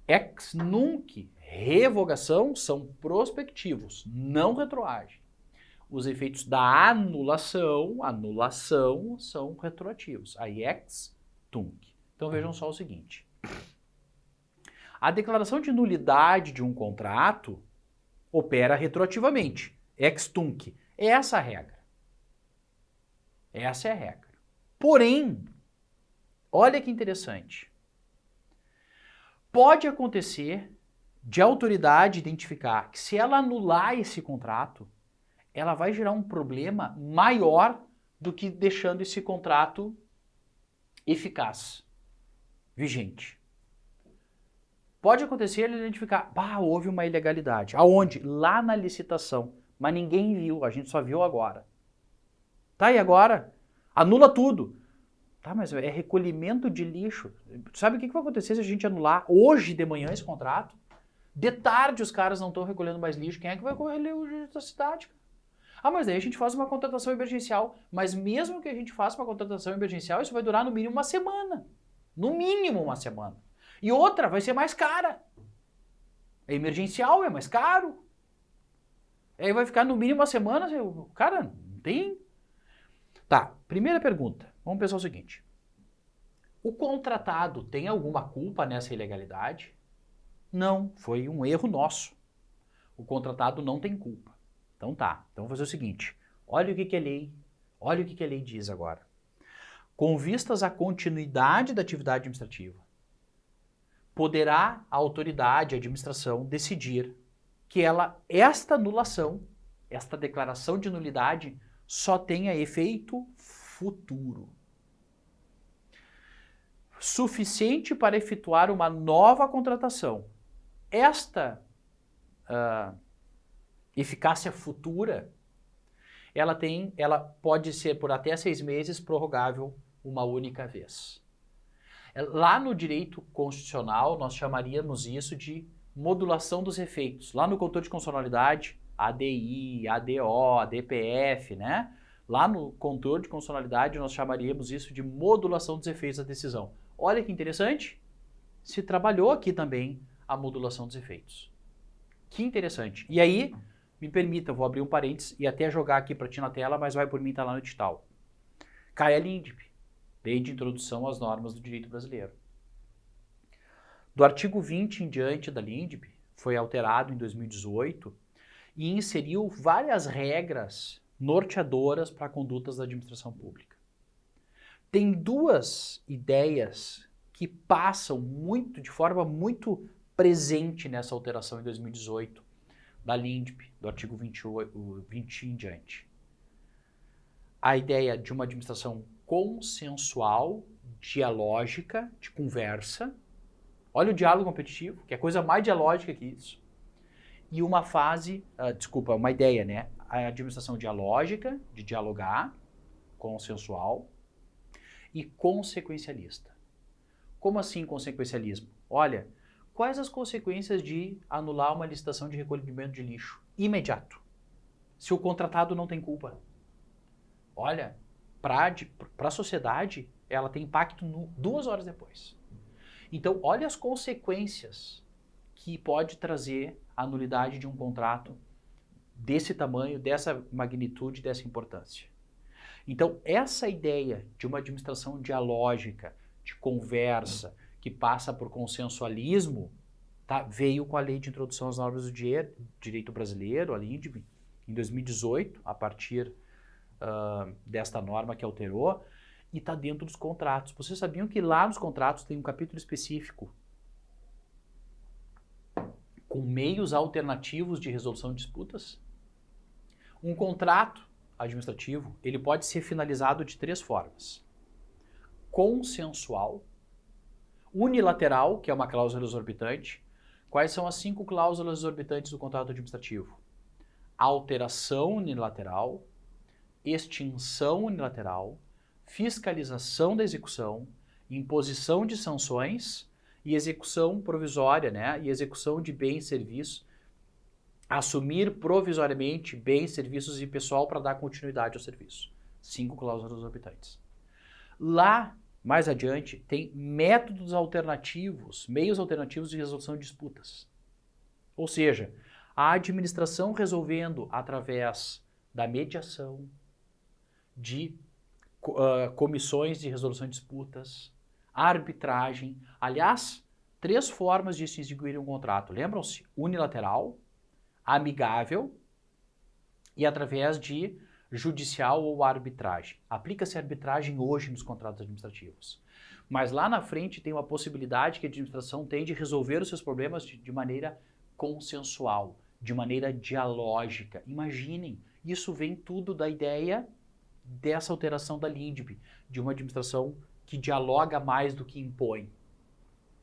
Ex nunc, revogação, são prospectivos, não retroagem. Os efeitos da anulação são retroativos. Aí ex tunc. Então vejam só o seguinte. A declaração de nulidade de um contrato opera retroativamente. Ex tunc. É essa a regra. Essa é a regra. Porém, olha que interessante. Pode acontecer de a autoridade identificar que se ela anular esse contrato, ela vai gerar um problema maior do que deixando esse contrato eficaz, vigente. Pode acontecer ele identificar, houve uma ilegalidade. Aonde? Lá na licitação. Mas ninguém viu, a gente só viu agora. Tá, e agora? Anula tudo. Tá, mas é recolhimento de lixo. Sabe o que vai acontecer se a gente anular hoje de manhã esse contrato? De tarde os caras não estão recolhendo mais lixo, quem é que vai recolher o lixo da cidade? Ah, mas daí a gente faz uma contratação emergencial. Mas mesmo que a gente faça uma contratação emergencial, isso vai durar no mínimo uma semana. No mínimo uma semana. E outra, vai ser mais cara. É emergencial, é mais caro. Aí vai ficar no mínimo uma semana. Cara, não tem... Tá, primeira pergunta. Vamos pensar o seguinte. O contratado tem alguma culpa nessa ilegalidade? Não, foi um erro nosso. O contratado não tem culpa. Então tá, então vamos fazer o seguinte. Olha o que a lei diz agora. Com vistas à continuidade da atividade administrativa, poderá a autoridade, a administração, decidir que esta anulação, esta declaração de nulidade, só tenha efeito futuro. Suficiente para efetuar uma nova contratação. Esta eficácia futura, ela pode ser por até 6 meses prorrogável uma única vez. Lá no direito constitucional, nós chamaríamos isso de modulação dos efeitos. Lá no controle de constitucionalidade, ADI, ADO, ADPF, né? Lá no controle de constitucionalidade, nós chamaríamos isso de modulação dos efeitos da decisão. Olha que interessante, se trabalhou aqui também a modulação dos efeitos. Que interessante. E aí, me permita, eu vou abrir um parênteses e até jogar aqui para ti na tela, mas vai por mim, tá lá no edital. Cai a LINDB, Lei de Introdução às Normas do Direito Brasileiro. Do artigo 20 em diante da LINDB, foi alterado em 2018 e inseriu várias regras norteadoras para condutas da administração pública. Tem duas ideias que passam de forma muito presente nessa alteração em 2018 da LINDB, do artigo 20 em diante. A ideia de uma administração consensual, dialógica, de conversa. Olha o diálogo competitivo, que é coisa mais dialógica que isso. E uma uma ideia, né? A administração dialógica, de dialogar, consensual, e consequencialista. Como assim consequencialismo? Olha, quais as consequências de anular uma licitação de recolhimento de lixo? Imediato. Se o contratado não tem culpa. Olha, para a sociedade, ela tem impacto 2 horas depois. Então, olha as consequências que pode trazer a nulidade de um contrato desse tamanho, dessa magnitude, dessa importância. Então, essa ideia de uma administração dialógica, de conversa, que passa por consensualismo, tá, veio com a Lei de Introdução às Normas do Direito Brasileiro, a LINDB, em 2018, a partir desta norma que alterou, e está dentro dos contratos. Vocês sabiam que lá nos contratos tem um capítulo específico com meios alternativos de resolução de disputas? Um contrato administrativo, ele pode ser finalizado de 3 formas. Consensual, unilateral, que é uma cláusula exorbitante. Quais são as 5 cláusulas exorbitantes do contrato administrativo? Alteração unilateral, extinção unilateral, fiscalização da execução, imposição de sanções e execução provisória, né? E execução de bens e serviços, assumir provisoriamente bens, serviços e pessoal para dar continuidade ao serviço. 5 cláusulas exorbitantes. Lá, mais adiante, tem métodos alternativos, meios alternativos de resolução de disputas. Ou seja, a administração resolvendo através da mediação, de comissões de resolução de disputas, arbitragem. Aliás, 3 formas de se extinguir um contrato. Lembram-se? Unilateral, amigável e através de judicial ou arbitragem. Aplica-se arbitragem hoje nos contratos administrativos. Mas lá na frente tem uma possibilidade que a administração tem de resolver os seus problemas de maneira consensual, de maneira dialógica. Imaginem, isso vem tudo da ideia dessa alteração da LINDB, de uma administração que dialoga mais do que impõe.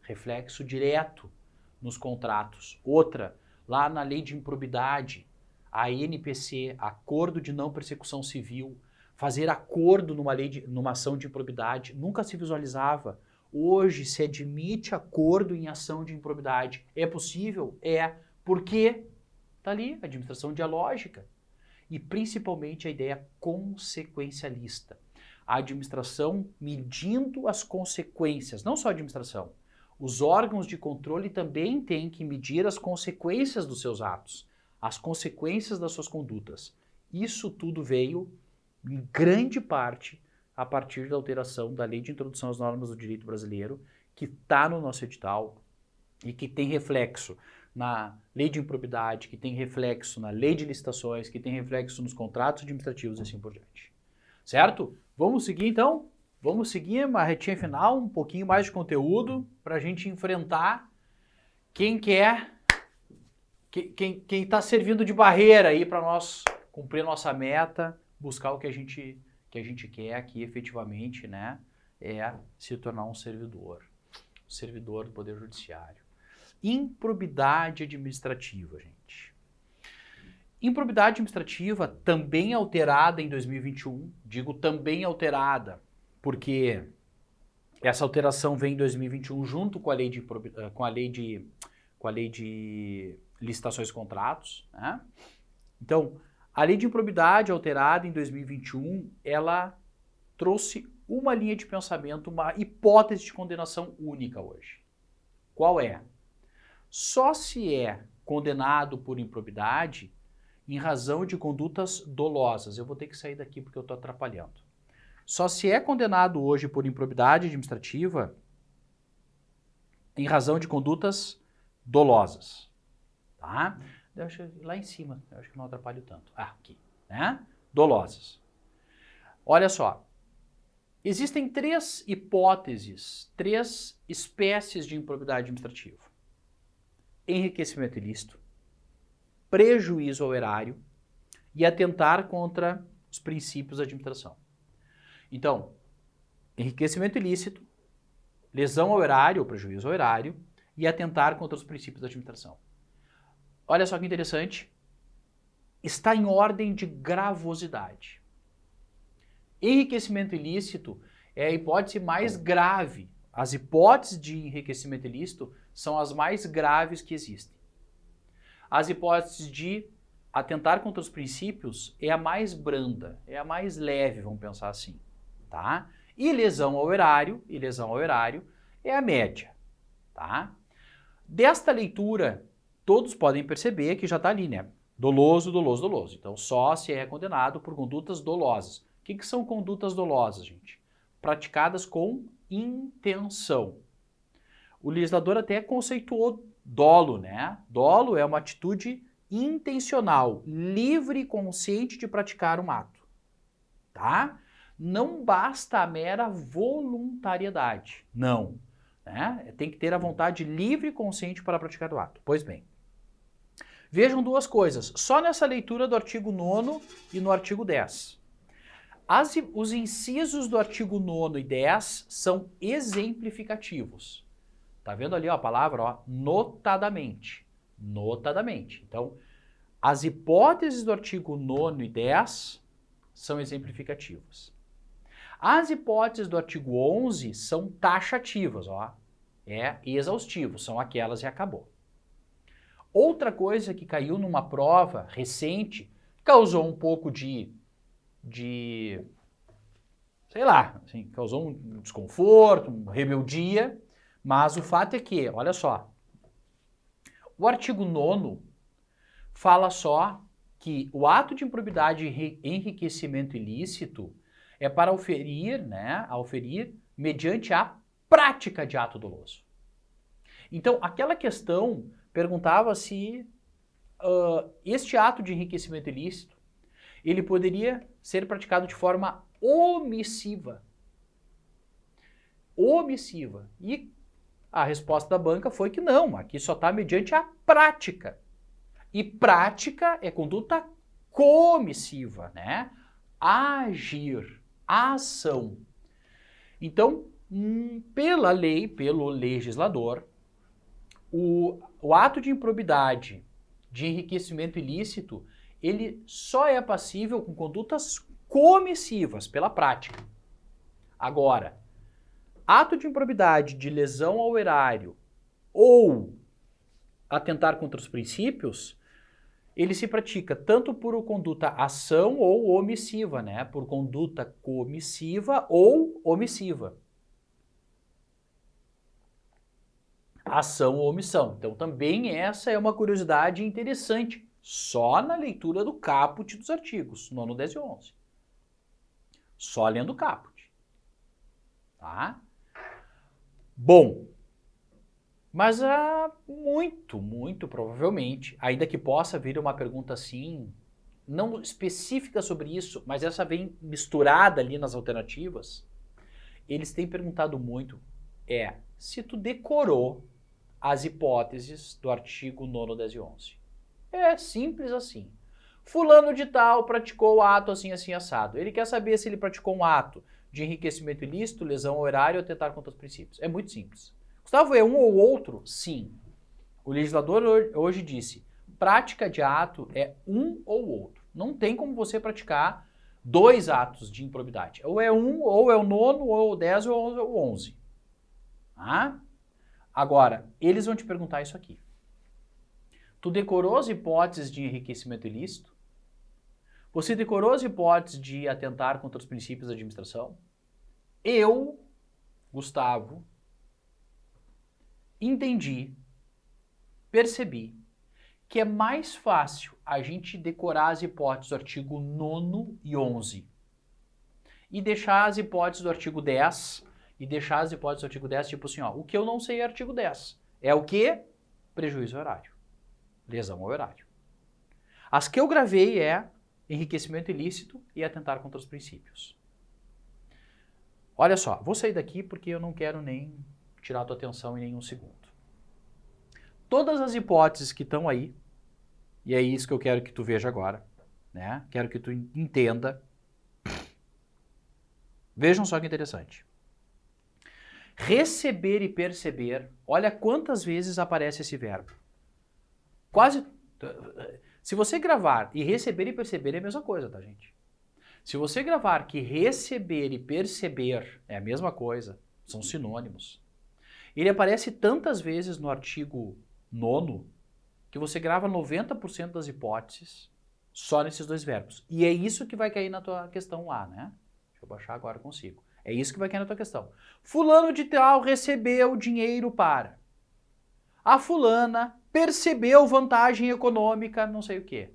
Reflexo direto nos contratos. Outra, lá na lei de improbidade, a NPC, Acordo de Não Persecução Civil, fazer acordo numa ação de improbidade, nunca se visualizava hoje se admite acordo em ação de improbidade. É possível? É. Porque está ali a administração dialógica e principalmente a ideia consequencialista. A administração medindo as consequências, não só a administração. Os órgãos de controle também têm que medir as consequências dos seus atos, as consequências das suas condutas. Isso tudo veio, em grande parte, a partir da alteração da Lei de Introdução às Normas do Direito Brasileiro, que está no nosso edital e que tem reflexo na Lei de Improbidade, que tem reflexo na Lei de Licitações, que tem reflexo nos contratos administrativos e assim por diante. Certo? Vamos seguir então? Vamos seguir uma retinha final, um pouquinho mais de conteúdo para a gente enfrentar quem quer, quem está servindo de barreira aí para nós cumprir nossa meta, buscar o que a gente quer aqui efetivamente, né? É se tornar um servidor do Poder Judiciário. Improbidade administrativa, gente. Improbidade administrativa também alterada em 2021, digo também alterada, porque essa alteração vem em 2021 junto com a lei de licitações e contratos, né? Então, a lei de improbidade alterada em 2021, ela trouxe uma linha de pensamento, uma hipótese de condenação única hoje. Qual é? Só se é condenado por improbidade em razão de condutas dolosas. Eu vou ter que sair daqui porque eu estou atrapalhando. Só se é condenado hoje por improbidade administrativa em razão de condutas dolosas. Tá? Lá em cima, eu acho que não atrapalho tanto. Aqui, né? Dolosas. Olha só. Existem três hipóteses, três espécies de improbidade administrativa. Enriquecimento ilícito, prejuízo ao erário e atentar contra os princípios da administração. Então, enriquecimento ilícito, lesão ao erário ou prejuízo ao erário e atentar contra os princípios da administração. Olha só que interessante, está em ordem de gravosidade. Enriquecimento ilícito é a hipótese mais grave. As hipóteses de enriquecimento ilícito são as mais graves que existem. As hipóteses de atentar contra os princípios é a mais branda, é a mais leve, vamos pensar assim, tá? E lesão ao erário é a média, tá? Desta leitura, todos podem perceber que já está ali, né? Doloso, doloso, doloso. Então, só se é condenado por condutas dolosas. O que são condutas dolosas, gente? Praticadas com intenção. O legislador até conceituou dolo, né? Dolo é uma atitude intencional, livre e consciente de praticar um ato, tá? Não basta a mera voluntariedade, não, né? Tem que ter a vontade livre e consciente para praticar o ato. Pois bem, vejam duas coisas, só nessa leitura do artigo 9º e no artigo 10. Os incisos do artigo 9º e 10 são exemplificativos. Tá vendo ali ó, a palavra, ó, notadamente. Notadamente. Então, as hipóteses do artigo 9º e 10 são exemplificativas. As hipóteses do artigo 11 são taxativas, ó. É exaustivo, são aquelas e acabou. Outra coisa que caiu numa prova recente, causou um pouco de sei lá, assim, causou um desconforto, uma rebeldia, mas o fato é que, olha só, o artigo 9º fala só que o ato de improbidade e enriquecimento ilícito é para oferir, né, mediante a prática de ato doloso. Então, aquela questão perguntava se este ato de enriquecimento ilícito ele poderia ser praticado de forma omissiva. Omissiva. E a resposta da banca foi que não, aqui só está mediante a prática. E prática é conduta comissiva, né? Agir, ação. Então, pela lei, pelo legislador, o ato de improbidade, de enriquecimento ilícito, ele só é passível com condutas comissivas, pela prática. Agora, ato de improbidade de lesão ao erário ou atentar contra os princípios, ele se pratica tanto por conduta ação ou omissiva, né? Por conduta comissiva ou omissiva. Ação ou omissão. Então também essa é uma curiosidade interessante, só na leitura do caput dos artigos, 9, 10 e 11. Só lendo o caput. Tá? Bom, mas muito provavelmente, ainda que possa vir uma pergunta assim, não específica sobre isso, mas essa vem misturada ali nas alternativas, eles têm perguntado muito, se tu decorou as hipóteses do artigo 9, 10 e 11. É simples assim. Fulano de tal praticou o ato assim, assim, assado. Ele quer saber se ele praticou um ato de enriquecimento ilícito, lesão ao erário ou atentar contra os princípios. É muito simples. Gustavo, é um ou outro? Sim. O legislador hoje disse, prática de ato é um ou outro. Não tem como você praticar 2 atos de improbidade. Ou é um, ou é o 9, ou é o 10, ou é o 11. Tá? Agora, eles vão te perguntar isso aqui. Tu decorou as hipóteses de enriquecimento ilícito? Você decorou as hipóteses de atentar contra os princípios da administração? Eu, Gustavo, entendi, percebi que é mais fácil a gente decorar as hipóteses do artigo 9 e 11 e deixar as hipóteses do artigo 10 e deixar as hipóteses do artigo 10 tipo assim, ó, o que eu não sei é artigo 10. É o que? Prejuízo ao erário. Lesão ao erário. As que eu gravei é enriquecimento ilícito e atentar contra os princípios. Olha só, vou sair daqui porque eu não quero nem tirar a tua atenção em nenhum segundo. Todas as hipóteses que estão aí, e é isso que eu quero que tu veja agora, né? Quero que tu entenda. Vejam só que interessante. Receber e perceber, olha quantas vezes aparece esse verbo. Quase... Se você gravar e receber e perceber é a mesma coisa, tá, gente? Se você gravar que receber e perceber é a mesma coisa, são sinônimos. Ele aparece tantas vezes no artigo 9 que você grava 90% das hipóteses só nesses 2 verbos. E é isso que vai cair na tua questão lá, né? Deixa eu baixar agora consigo. É isso que vai cair na tua questão. Fulano de tal recebeu dinheiro para. A fulana percebeu vantagem econômica, não sei o quê.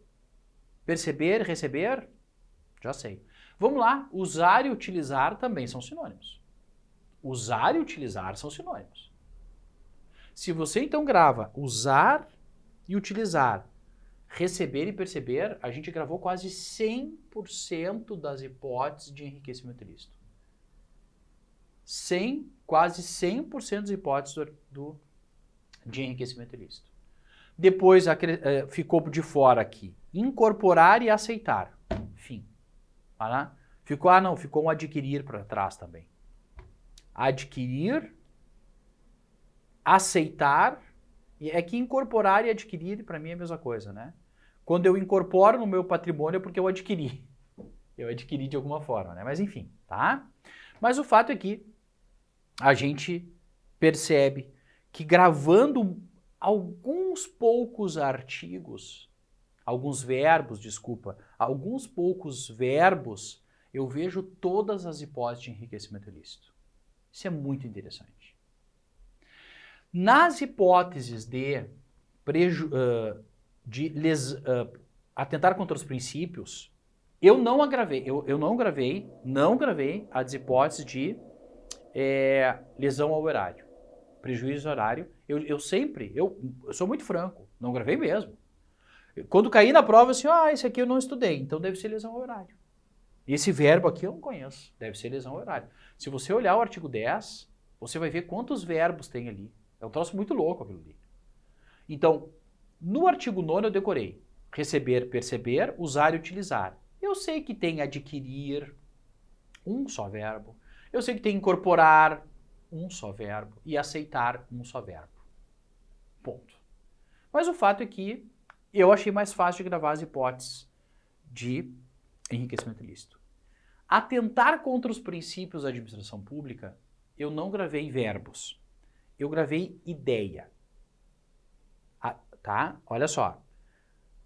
Perceber, receber? Já sei. Vamos lá. Usar e utilizar também são sinônimos. Usar e utilizar são sinônimos. Se você então grava usar e utilizar, receber e perceber, a gente gravou quase 100% das hipóteses de enriquecimento ilícito. Quase 100% das hipóteses de enriquecimento ilícito. Depois ficou de fora aqui, incorporar e aceitar. Fim. Tá? Ficou um adquirir para trás também. Adquirir, aceitar, é que incorporar e adquirir para mim é a mesma coisa, né? Quando eu incorporo no meu patrimônio é porque eu adquiri. Eu adquiri de alguma forma, né? Mas enfim, tá? Mas o fato é que a gente percebe que gravando alguns poucos verbos, eu vejo todas as hipóteses de enriquecimento ilícito. Isso é muito interessante. Nas hipóteses de atentar contra os princípios, eu não gravei as hipóteses de lesão ao erário, prejuízo ao erário. Eu sou muito franco, não gravei mesmo. Quando caí na prova, assim, esse aqui eu não estudei, então deve ser lesão ao erário. Esse verbo aqui eu não conheço, deve ser lesão ao erário. Se você olhar o artigo 10, você vai ver quantos verbos tem ali. É um troço muito louco aquilo ali. Então, no artigo 9 eu decorei receber, perceber, usar e utilizar. Eu sei que tem adquirir, um só verbo. Eu sei que tem incorporar, um só verbo. E aceitar, um só verbo. Ponto. Mas o fato é que eu achei mais fácil de gravar as hipóteses de enriquecimento ilícito. Atentar contra os princípios da administração pública, eu não gravei verbos. Eu gravei ideia. Tá? Olha só.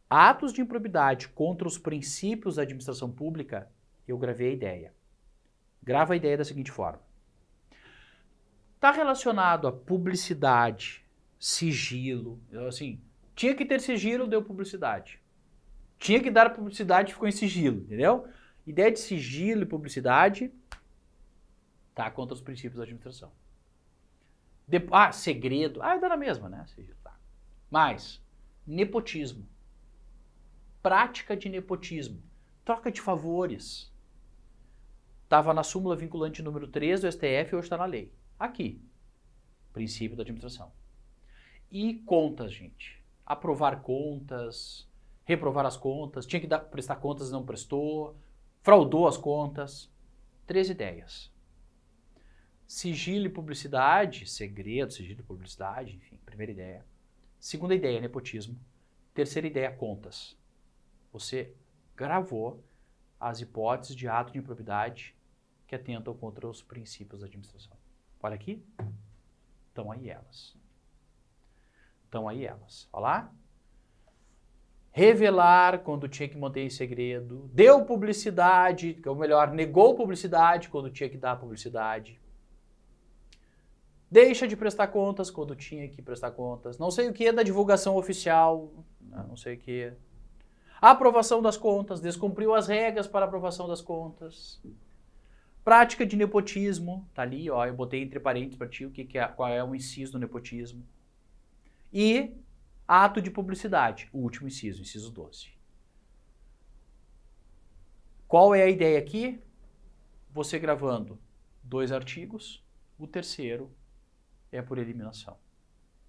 Atos de improbidade contra os princípios da administração pública, eu gravei a ideia. Grava a ideia da seguinte forma. Está relacionado a publicidade, sigilo, assim, tinha que ter sigilo, deu publicidade. Tinha que dar publicidade, ficou em sigilo, entendeu? Ideia de sigilo e publicidade tá contra os princípios da administração. Segredo, dá na mesma, né? Sigilo, tá. Mas, nepotismo. Prática de nepotismo. Troca de favores. Estava na súmula vinculante número 3 do STF, hoje está na lei. Aqui. Princípio da administração. E contas, gente. Aprovar contas, reprovar as contas, tinha que prestar contas e não prestou, fraudou as contas. 3 ideias. Sigilo e publicidade, segredo, sigilo e publicidade, enfim, primeira ideia. Segunda ideia, nepotismo. Terceira ideia, contas. Você gravou as hipóteses de ato de improbidade que atentam contra os princípios da administração. Olha aqui. Estão aí elas. Olha lá. Revelar quando tinha que manter em segredo. Deu publicidade, ou melhor, negou publicidade quando tinha que dar publicidade. Deixa de prestar contas quando tinha que prestar contas. Não sei o que da divulgação oficial. Não sei o que. Aprovação das contas. Descumpriu as regras para aprovação das contas. Prática de nepotismo. Tá ali, ó. Eu botei entre parênteses para ti qual é o inciso do nepotismo. E ato de publicidade. O último inciso, inciso 12. Qual é a ideia aqui? Você gravando 2 artigos. O terceiro é por eliminação.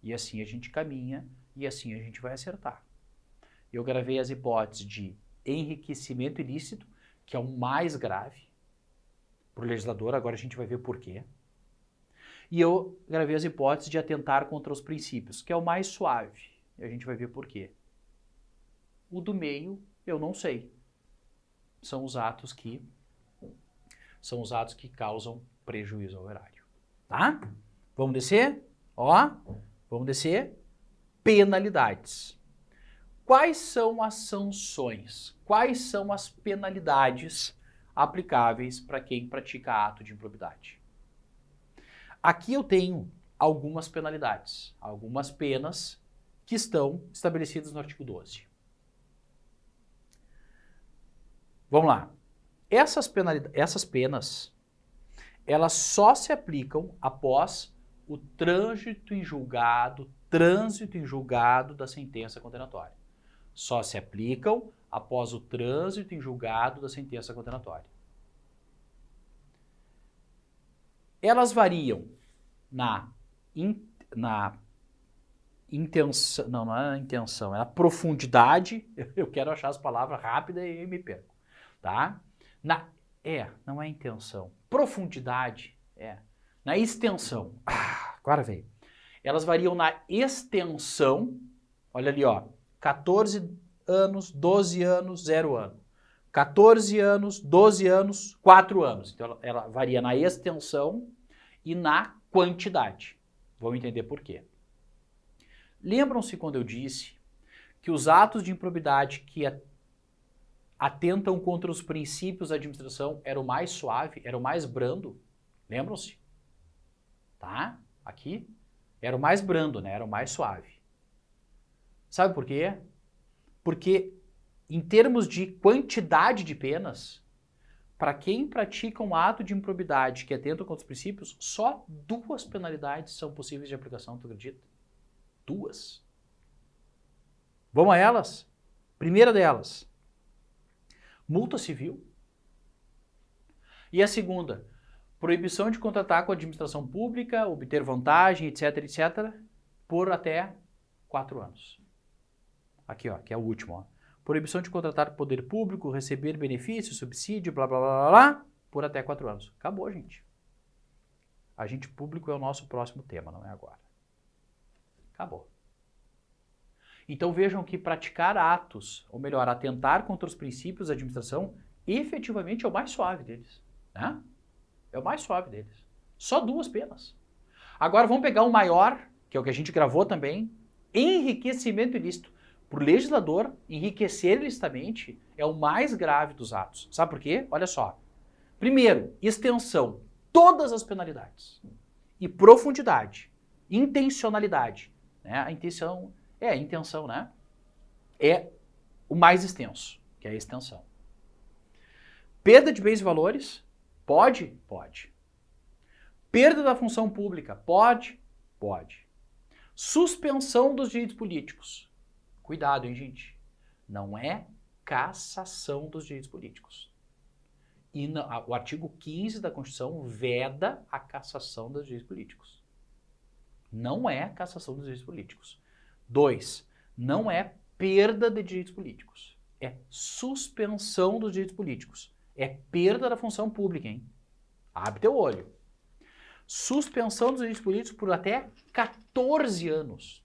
E assim a gente caminha e assim a gente vai acertar. Eu gravei as hipóteses de enriquecimento ilícito, que é o mais grave para o legislador, agora a gente vai ver por quê. E eu gravei as hipóteses de atentar contra os princípios, que é o mais suave, e a gente vai ver por quê. O do meio, eu não sei. São os atos que causam prejuízo ao erário. Tá? Vamos descer? Ó, vamos descer. Penalidades. Quais são as sanções? Quais são as penalidades aplicáveis para quem pratica ato de improbidade? Aqui eu tenho algumas penalidades, algumas penas que estão estabelecidas no artigo 12. Vamos lá. Essas penas, elas só se aplicam após o trânsito em julgado da sentença condenatória. Só se aplicam após o trânsito em julgado da sentença condenatória. Elas variam na intenção, não é na intenção, é na profundidade. Eu quero achar as palavras rápidas e me perco, tá? Não é intenção. Profundidade, na extensão. Agora veio. Elas variam na extensão, olha ali, ó, 14 anos, 12 anos, 0 ano. 14 anos, 12 anos, 4 anos. Então ela varia na extensão e na quantidade. Vamos entender por quê. Lembram-se quando eu disse que os atos de improbidade que atentam contra os princípios da administração era o mais suave, era o mais brando? Lembram-se? Tá? Aqui era o mais brando, né? Era o mais suave. Sabe por quê? Porque em termos de quantidade de penas, para quem pratica um ato de improbidade que atenta contra os princípios, só 2 penalidades são possíveis de aplicação, tu acredita? 2. Vamos a elas? Primeira delas, multa civil. E a segunda, proibição de contratar com a administração pública, obter vantagem, etc, etc, por até 4 anos. Aqui, ó, que é o último, ó. Proibição de contratar com o poder público, receber benefício, subsídio, blá, blá, blá, blá, blá, por até 4 anos. Acabou, gente. Agente público é o nosso próximo tema, não é agora. Acabou. Então vejam que praticar atos, ou melhor, atentar contra os princípios da administração, efetivamente é o mais suave deles, né? É o mais suave deles. Só 2 penas. Agora vamos pegar o maior, que é o que a gente gravou também, enriquecimento ilícito. Para o legislador, enriquecer ilicitamente é o mais grave dos atos. Sabe por quê? Olha só. Primeiro, extensão. Todas as penalidades. E profundidade. Intencionalidade. Né? A intenção, né? É o mais extenso, que é a extensão. Perda de bens e valores? Pode? Pode. Perda da função pública? Pode? Pode. Suspensão dos direitos políticos. Cuidado, hein, gente? Não é cassação dos direitos políticos. E o artigo 15 da Constituição veda a cassação dos direitos políticos. Não é cassação dos direitos políticos. 2. Não é perda de direitos políticos. É suspensão dos direitos políticos. É perda da função pública, hein? Abre teu olho. Suspensão dos direitos políticos por até 14 anos.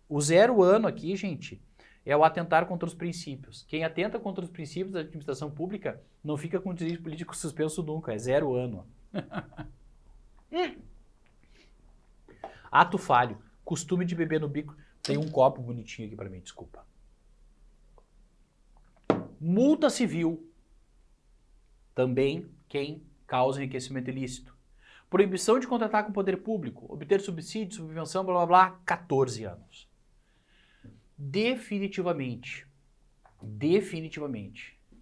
O 0 ano aqui, gente, é o atentar contra os princípios. Quem atenta contra os princípios da administração pública não fica com o direito político suspenso nunca, é 0 ano. Ato falho, costume de beber no bico. Tem um copo bonitinho aqui para mim, desculpa. Multa civil. Também quem causa enriquecimento ilícito. Proibição de contratar com o poder público, obter subsídio, subvenção, blá blá blá, 14 anos. Definitivamente,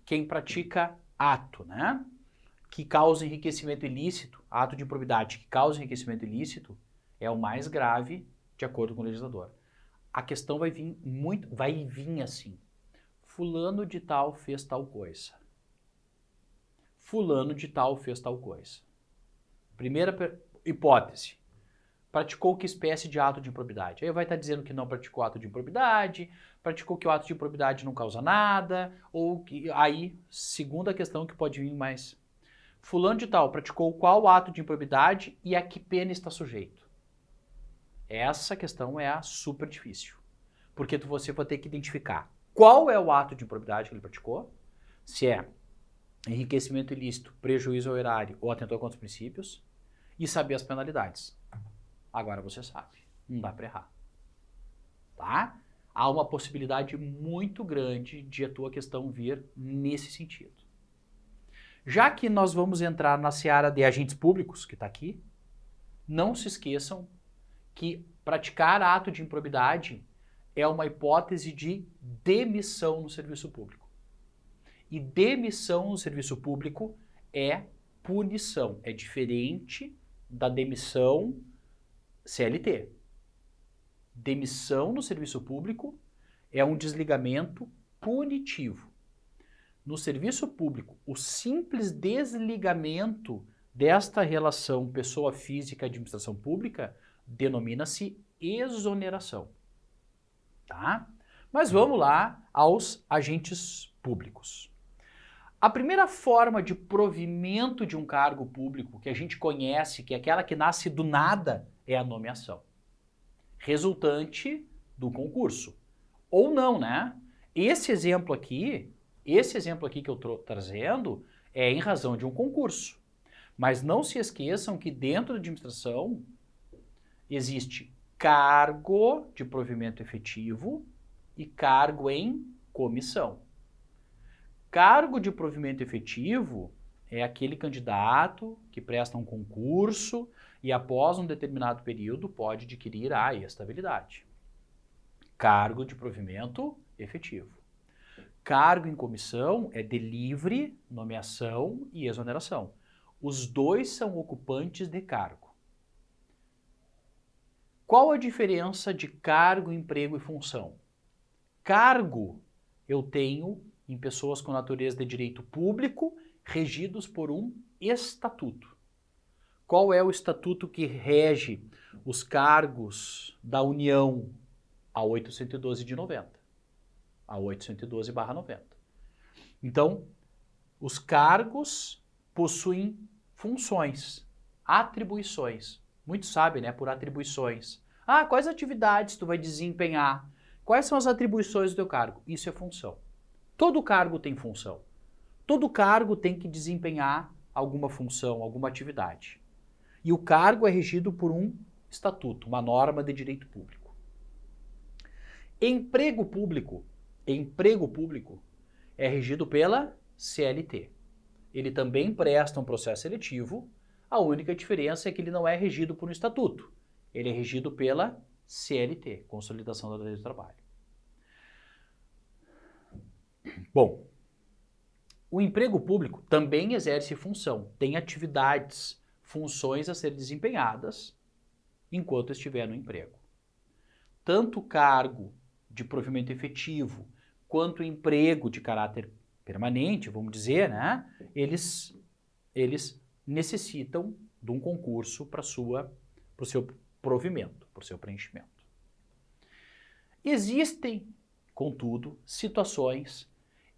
quem pratica ato, né, que causa enriquecimento ilícito, ato de improbidade que causa enriquecimento ilícito, é o mais grave, de acordo com o legislador. A questão vai vir assim. Fulano de tal fez tal coisa. Fulano de tal fez tal coisa. Primeira hipótese. Praticou que espécie de ato de improbidade? Aí vai estar dizendo que não praticou ato de improbidade, praticou que o ato de improbidade não causa nada, ou que aí, segunda questão que pode vir mais. Fulano de tal praticou qual ato de improbidade e a que pena está sujeito? Essa questão é a super difícil. Porque você vai ter que identificar qual é o ato de improbidade que ele praticou, se é enriquecimento ilícito, prejuízo ao erário ou atentou contra os princípios, e saber as penalidades. Agora você sabe, não dá para errar. Tá? Há uma possibilidade muito grande de a tua questão vir nesse sentido. Já que nós vamos entrar na seara de agentes públicos, que está aqui, não se esqueçam que praticar ato de improbidade é uma hipótese de demissão no serviço público. E demissão no serviço público é punição, é diferente da demissão CLT. Demissão no serviço público é um desligamento punitivo. No serviço público, o simples desligamento desta relação pessoa física administração pública denomina-se exoneração. Tá? Mas vamos lá aos agentes públicos. A primeira forma de provimento de um cargo público que a gente conhece, que é aquela que nasce do nada, é a nomeação. Resultante do concurso. Ou não, né? Esse exemplo aqui que eu estou trazendo é em razão de um concurso. Mas não se esqueçam que dentro da administração existe cargo de provimento efetivo e cargo em comissão. Cargo de provimento efetivo é aquele candidato que presta um concurso e após um determinado período pode adquirir a estabilidade. Cargo de provimento efetivo. Cargo em comissão é de livre, nomeação e exoneração. Os dois são ocupantes de cargo. Qual a diferença de cargo, emprego e função? Cargo eu tenho em pessoas com natureza de direito público regidos por um estatuto. Qual é o estatuto que rege os cargos da União? A 812 de 90. A 812/90. Então, os cargos possuem funções, atribuições. Muitos sabem, né? Por atribuições. Ah, quais atividades tu vai desempenhar? Quais são as atribuições do teu cargo? Isso é função. Todo cargo tem função. Todo cargo tem que desempenhar alguma função, alguma atividade. E o cargo é regido por um estatuto, uma norma de direito público. Emprego público é regido pela CLT. Ele também presta um processo seletivo, a única diferença é que ele não é regido por um estatuto. Ele é regido pela CLT, Consolidação da Lei do Trabalho. Bom, o emprego público também exerce função, tem atividades, funções a serem desempenhadas enquanto estiver no emprego. Tanto o cargo de provimento efetivo quanto o emprego de caráter permanente, vamos dizer, né? Eles necessitam de um concurso para o seu provimento, para o seu preenchimento. Existem, contudo, situações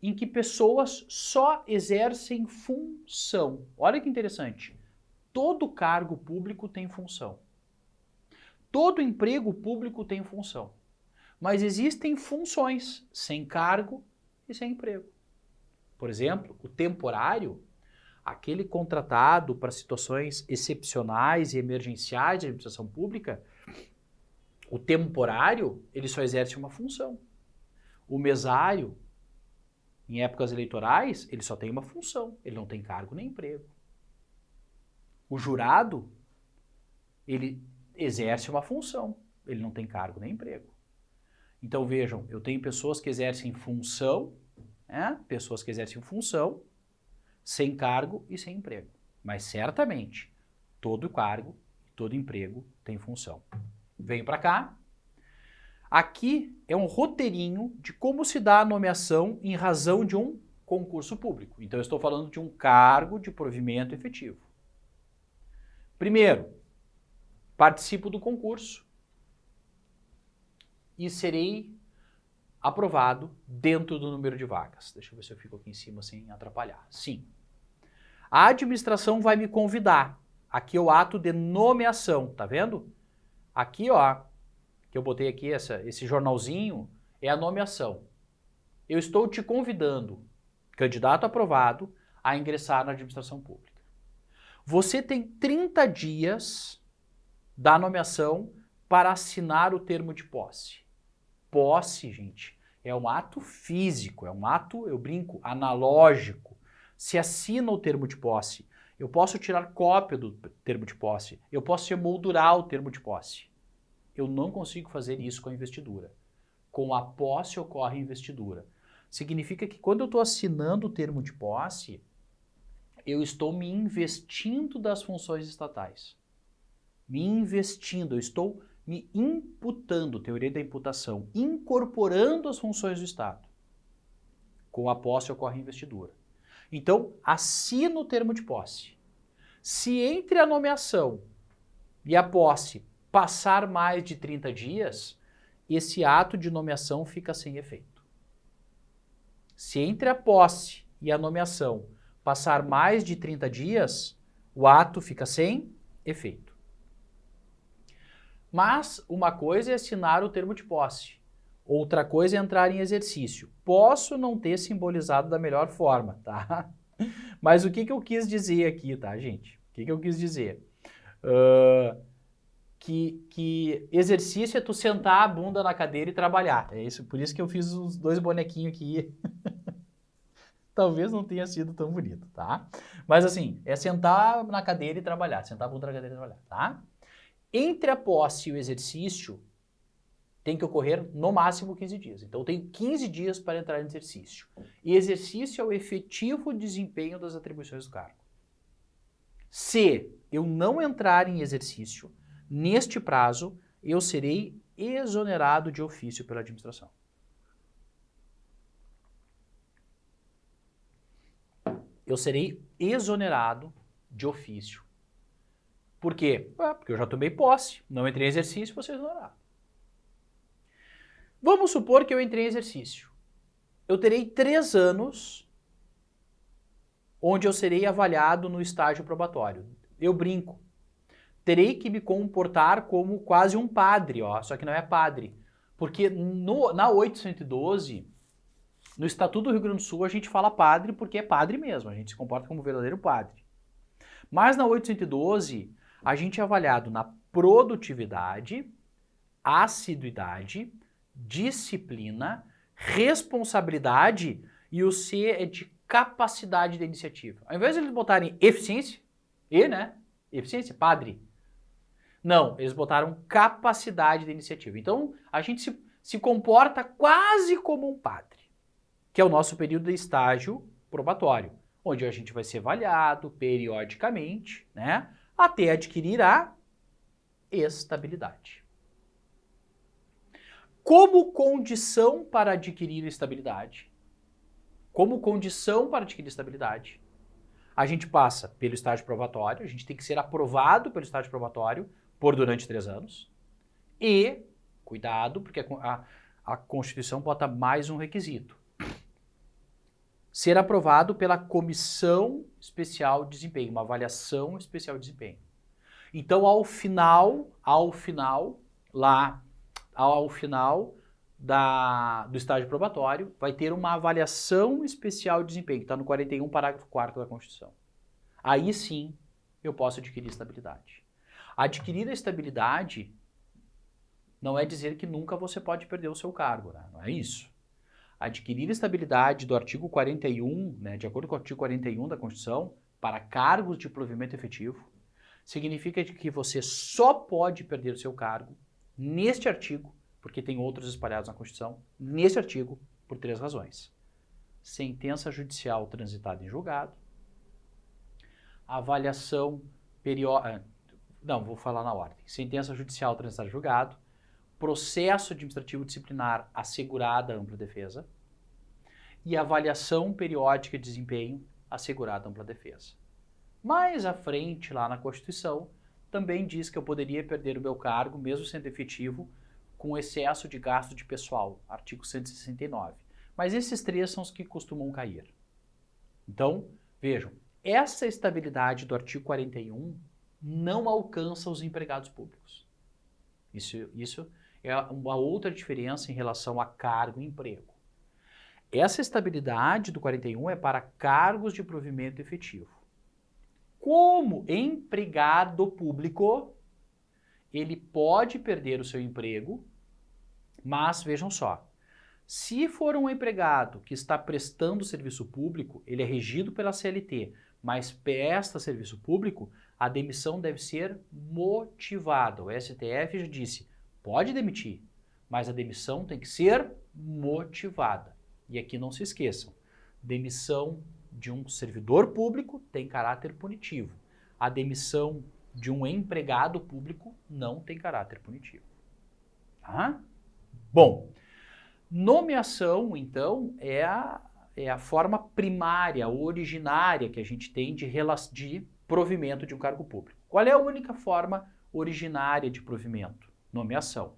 em que pessoas só exercem função. Olha que interessante. Todo cargo público tem função. Todo emprego público tem função. Mas existem funções sem cargo e sem emprego. Por exemplo, o temporário, aquele contratado para situações excepcionais e emergenciais de administração pública, o temporário, ele só exerce uma função. O mesário, em épocas eleitorais, ele só tem uma função, ele não tem cargo nem emprego. O jurado, ele exerce uma função, ele não tem cargo nem emprego. Então vejam, eu tenho pessoas que exercem função, pessoas que exercem função, sem cargo e sem emprego. Mas certamente, todo cargo, todo emprego tem função. Venho para cá. Aqui é um roteirinho de como se dá a nomeação em razão de um concurso público. Então eu estou falando de um cargo de provimento efetivo. Primeiro, participo do concurso e serei aprovado dentro do número de vagas. Deixa eu ver se eu fico aqui em cima sem atrapalhar. Sim. A administração vai me convidar. Aqui é o ato de nomeação, tá vendo? Aqui, ó, que eu botei aqui esse jornalzinho, é a nomeação. Eu estou te convidando, candidato aprovado, a ingressar na administração pública. Você tem 30 dias da nomeação para assinar o termo de posse. Posse, gente, é um ato físico, é um ato, eu brinco, analógico. Se assina o termo de posse, eu posso tirar cópia do termo de posse, eu posso emoldurar o termo de posse. Eu não consigo fazer isso com a investidura. Com a posse ocorre a investidura. Significa que quando eu estou assinando o termo de posse, eu estou me investindo das funções estatais. Me investindo, eu estou me imputando, teoria da imputação, incorporando as funções do Estado. Com a posse ocorre a investidura. Então, assino o termo de posse. Se entre a nomeação e a posse passar mais de 30 dias, esse ato de nomeação fica sem efeito. Se entre a posse e a nomeação passar mais de 30 dias, o ato fica sem efeito. Mas uma coisa é assinar o termo de posse, outra coisa é entrar em exercício. Posso não ter simbolizado da melhor forma, tá? Mas o que eu quis dizer aqui, tá, gente? O que eu quis dizer? Que exercício é tu sentar a bunda na cadeira e trabalhar. É isso, por isso que eu fiz os dois bonequinhos aqui. Talvez não tenha sido tão bonito, tá? Mas assim, é sentar na cadeira e trabalhar, sentar a bunda na cadeira e trabalhar, tá? Entre a posse e o exercício, tem que ocorrer no máximo 15 dias. Então eu tenho 15 dias para entrar em exercício. E exercício é o efetivo desempenho das atribuições do cargo. Se eu não entrar em exercício, neste prazo, eu serei exonerado de ofício pela administração. Eu serei exonerado de ofício. Por quê? Porque eu já tomei posse, não entrei em exercício, vou ser exonerado. Vamos supor que eu entrei em exercício. Eu terei 3 anos onde eu serei avaliado no estágio probatório. Eu brinco. Terei que me comportar como quase um padre, ó, só que não é padre. Porque na 812, no Estatuto do Rio Grande do Sul, a gente fala padre porque é padre mesmo, a gente se comporta como verdadeiro padre. Mas na 812, A gente é avaliado na produtividade, assiduidade, disciplina, responsabilidade e o C é de capacidade da iniciativa. Ao invés de eles botarem eficiência, eficiência, padre. Não, eles botaram capacidade da iniciativa. Então, a gente se comporta quase como um padre, que é o nosso período de estágio probatório, onde a gente vai ser avaliado periodicamente, né, até adquirir a estabilidade. Como condição para adquirir estabilidade, a gente passa pelo estágio probatório, a gente tem que ser aprovado pelo estágio probatório por durante 3 anos e, cuidado, porque a Constituição bota mais um requisito, ser aprovado pela Comissão Especial de Desempenho, uma avaliação especial de desempenho. Então, ao final do estágio probatório, vai ter uma avaliação especial de desempenho, que está no 41, parágrafo 4º da Constituição. Aí sim, eu posso adquirir estabilidade. Adquirir a estabilidade não é dizer que nunca você pode perder o seu cargo, né? Não é isso. Adquirir estabilidade do artigo 41, né, de acordo com o artigo 41 da Constituição, para cargos de provimento efetivo, significa que você só pode perder o seu cargo neste artigo, porque tem outros espalhados na Constituição, neste artigo, por 3 razões. Sentença judicial transitada em julgado, avaliação periódica... Não, vou falar na ordem. Sentença judicial transitada em julgado, processo administrativo disciplinar assegurada ampla defesa e avaliação periódica de desempenho assegurada ampla defesa. Mais à frente, lá na Constituição, também diz que eu poderia perder o meu cargo, mesmo sendo efetivo, com excesso de gasto de pessoal, artigo 169. Mas esses 3 são os que costumam cair. Então, vejam, essa estabilidade do artigo 41 não alcança os empregados públicos. Isso é uma outra diferença em relação a cargo e emprego. Essa estabilidade do 41 é para cargos de provimento efetivo. Como empregado público, ele pode perder o seu emprego, mas vejam só, se for um empregado que está prestando serviço público, ele é regido pela CLT, mas presta serviço público, a demissão deve ser motivada. O STF já disse, pode demitir, mas a demissão tem que ser motivada. E aqui não se esqueçam, demissão de um servidor público tem caráter punitivo. A demissão de um empregado público não tem caráter punitivo. Tá? Bom, nomeação, então, é a forma primária, originária que a gente tem de provimento de um cargo público. Qual é a única forma originária de provimento? Nomeação.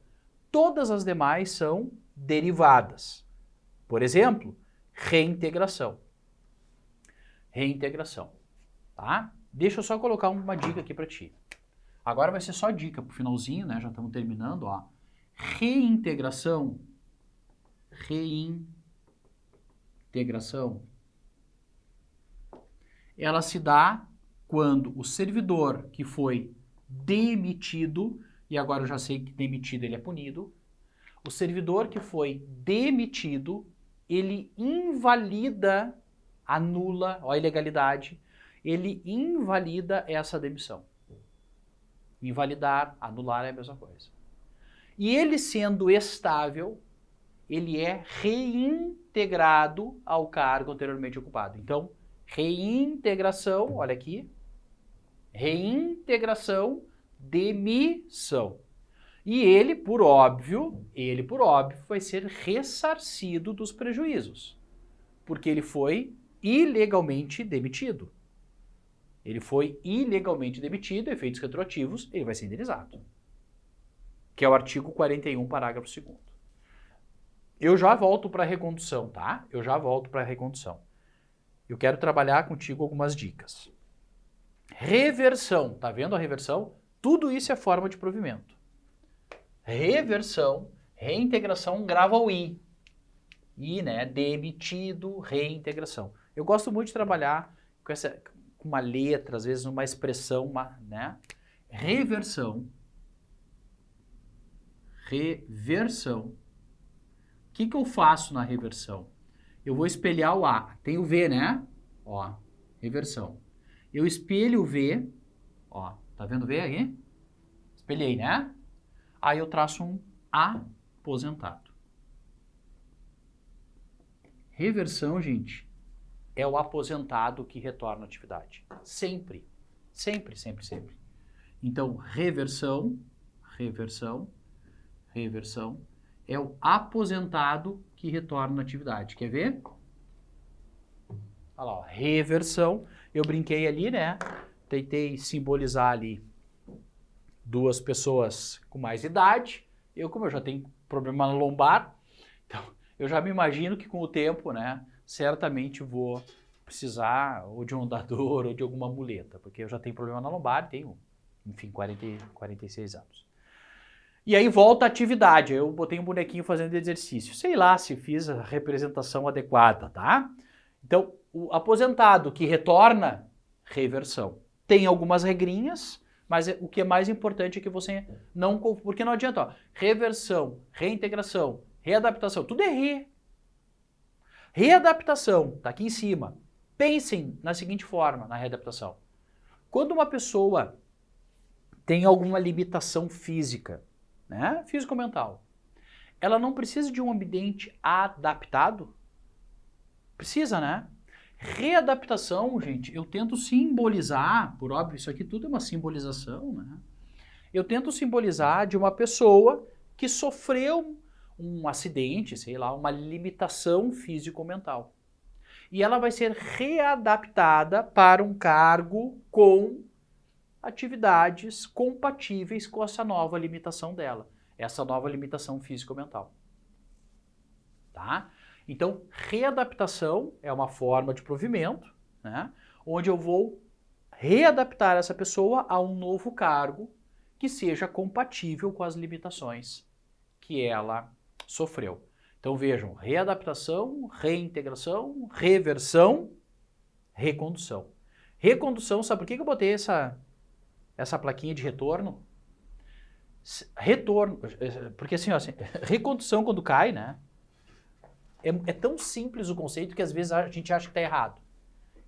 Todas as demais são derivadas. Por exemplo, reintegração. Reintegração, tá? Deixa eu só colocar uma dica aqui para ti. Agora vai ser só dica pro finalzinho, né? Já estamos terminando, ó. Reintegração. Ela se dá quando o servidor que foi demitido, e agora eu já sei que demitido ele é punido, o servidor que foi demitido, ele invalida, anula a ilegalidade, ele invalida essa demissão. Invalidar, anular é a mesma coisa. E ele sendo estável, ele é reintegrado ao cargo anteriormente ocupado. Então, reintegração, olha aqui, reintegração, demissão. E ele, por óbvio, vai ser ressarcido dos prejuízos, porque ele foi ilegalmente demitido. Ele foi ilegalmente demitido, efeitos retroativos, ele vai ser indenizado. Que é o artigo 41, parágrafo 2º. Eu já volto para a recondução, tá? Eu já volto para a recondução. Eu quero trabalhar contigo algumas dicas. Reversão, tá vendo a reversão? Tudo isso é forma de provimento. Reversão, reintegração, grava o I. I, né? Demitido, reintegração. Eu gosto muito de trabalhar com uma letra, às vezes uma expressão, né? reversão. Reversão. O que eu faço na reversão? Eu vou espelhar o A. Tem o V, né? Ó, reversão. Eu espelho o V. Ó, tá vendo o V aí? Espelhei, né? Aí eu traço um aposentado. Reversão, gente, é o aposentado que retorna à atividade. Sempre. Sempre, sempre, sempre. Então, reversão, reversão, reversão é o aposentado que retorna à atividade. Quer ver? Olha lá, ó, reversão. Eu brinquei ali, né? Tentei simbolizar ali duas pessoas com mais idade. Como eu já tenho problema na lombar, então eu já me imagino que com o tempo, né, certamente vou precisar ou de um andador ou de alguma muleta, porque eu já tenho problema na lombar, tenho, enfim, 46 anos. E aí volta a atividade, eu botei um bonequinho fazendo exercício. Sei lá se fiz a representação adequada, tá? Então, o aposentado que retorna, reversão. Tem algumas regrinhas, mas o que é mais importante é que você não... Porque não adianta, ó, reversão, reintegração, readaptação, tudo é re. Readaptação, tá aqui em cima. Pensem na seguinte forma, na readaptação. Quando uma pessoa tem alguma limitação física, né, físico-mental, ela não precisa de um ambiente adaptado? Precisa, né? Readaptação, gente, eu tento simbolizar, por óbvio, isso aqui tudo é uma simbolização, né? Eu tento simbolizar de uma pessoa que sofreu um acidente, sei lá, uma limitação físico-mental. E ela vai ser readaptada para um cargo com atividades compatíveis com essa nova limitação dela, essa nova limitação físico-mental. Tá? Então, readaptação é uma forma de provimento, né, onde eu vou readaptar essa pessoa a um novo cargo que seja compatível com as limitações que ela sofreu. Então vejam, readaptação, reintegração, reversão, recondução. Recondução, sabe por que eu botei essa plaquinha de retorno? Retorno, porque assim, ó, recondução quando cai, né? É tão simples o conceito que às vezes a gente acha que está errado.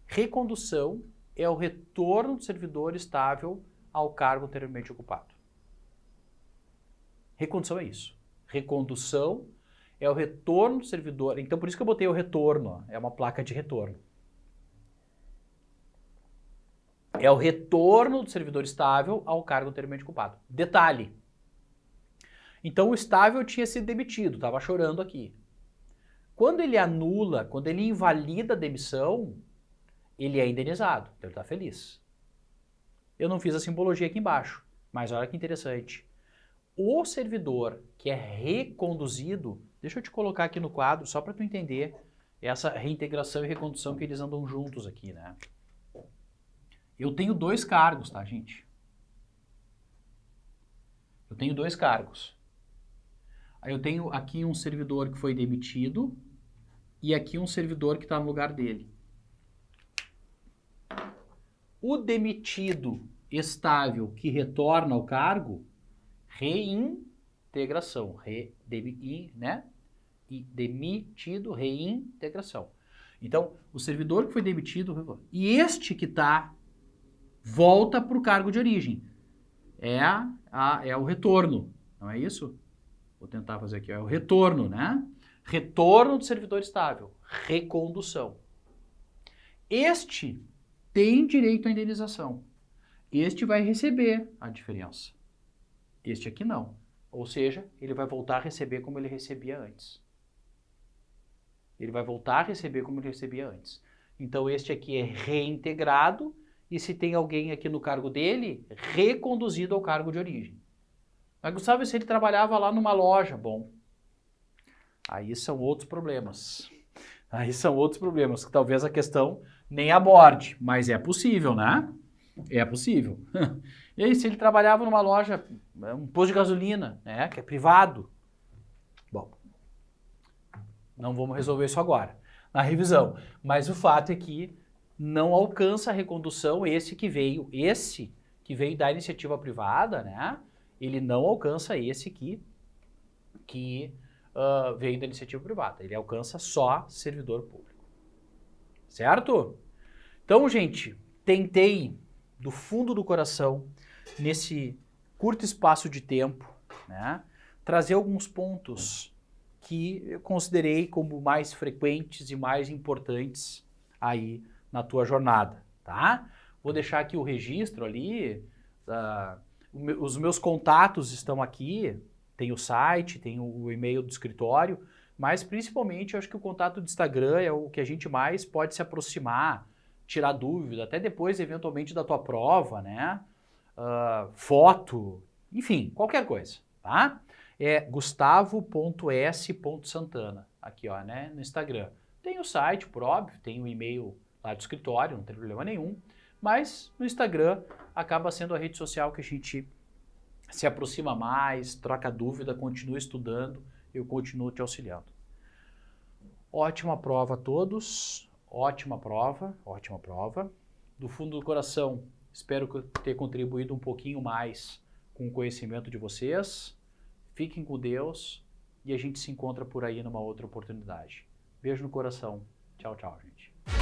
Recondução é o retorno do servidor estável ao cargo anteriormente ocupado. Recondução é isso. Recondução é o retorno do servidor. Então por isso que eu botei o retorno, ó, é uma placa de retorno. É o retorno do servidor estável ao cargo anteriormente ocupado. Detalhe. Então o estável tinha sido demitido, estava chorando aqui. Quando ele anula, quando ele invalida a demissão, ele é indenizado, então ele está feliz. Eu não fiz a simbologia aqui embaixo, mas olha que interessante. O servidor que é reconduzido, deixa eu te colocar aqui no quadro, só para tu entender essa reintegração e recondução que eles andam juntos aqui, né? Eu tenho dois cargos, tá, gente? Eu tenho dois cargos. Aí eu tenho aqui um servidor que foi demitido e aqui um servidor que está no lugar dele. O demitido estável que retorna ao cargo, reintegração. Né? E demitido, reintegração. Então, o servidor que foi demitido, e este que está, volta para o cargo de origem. É o retorno, não é isso? Vou tentar fazer aqui, é o retorno, né? Retorno do servidor estável, recondução. Este tem direito à indenização. Este vai receber a diferença. Este aqui não. Ou seja, ele vai voltar a receber como ele recebia antes. Ele vai voltar a receber como ele recebia antes. Então este aqui é reintegrado e se tem alguém aqui no cargo dele, reconduzido ao cargo de origem. Mas Gustavo, se ele trabalhava lá numa loja, bom, aí são outros problemas. Aí são outros problemas, que talvez a questão nem aborde, mas é possível, né? É possível. E aí, se ele trabalhava numa loja, um posto de gasolina, né, que é privado, bom, não vamos resolver isso agora, na revisão. Mas o fato é que não alcança a recondução esse que veio, esse que veio da iniciativa privada, né? Ele não alcança esse aqui, que veio da iniciativa privada. Ele alcança só servidor público. Certo? Então, gente, tentei do fundo do coração, nesse curto espaço de tempo, né, trazer alguns pontos que eu considerei como mais frequentes e mais importantes aí na tua jornada, tá? Vou deixar aqui o registro ali, os meus contatos estão aqui, tem o site, tem o e-mail do escritório, mas principalmente eu acho que o contato do Instagram é o que a gente mais pode se aproximar, tirar dúvida, até depois eventualmente da tua prova, né? Foto, enfim, qualquer coisa, tá? É gustavo.s.santana, aqui ó, né, no Instagram. Tem o site, por óbvio, tem o e-mail lá do escritório, não tem problema nenhum, mas no Instagram acaba sendo a rede social que a gente se aproxima mais, troca dúvida, continua estudando, eu continuo te auxiliando. Ótima prova a todos, ótima prova, ótima prova. Do fundo do coração, espero ter contribuído um pouquinho mais com o conhecimento de vocês. Fiquem com Deus e a gente se encontra por aí numa outra oportunidade. Beijo no coração. Tchau, tchau, gente.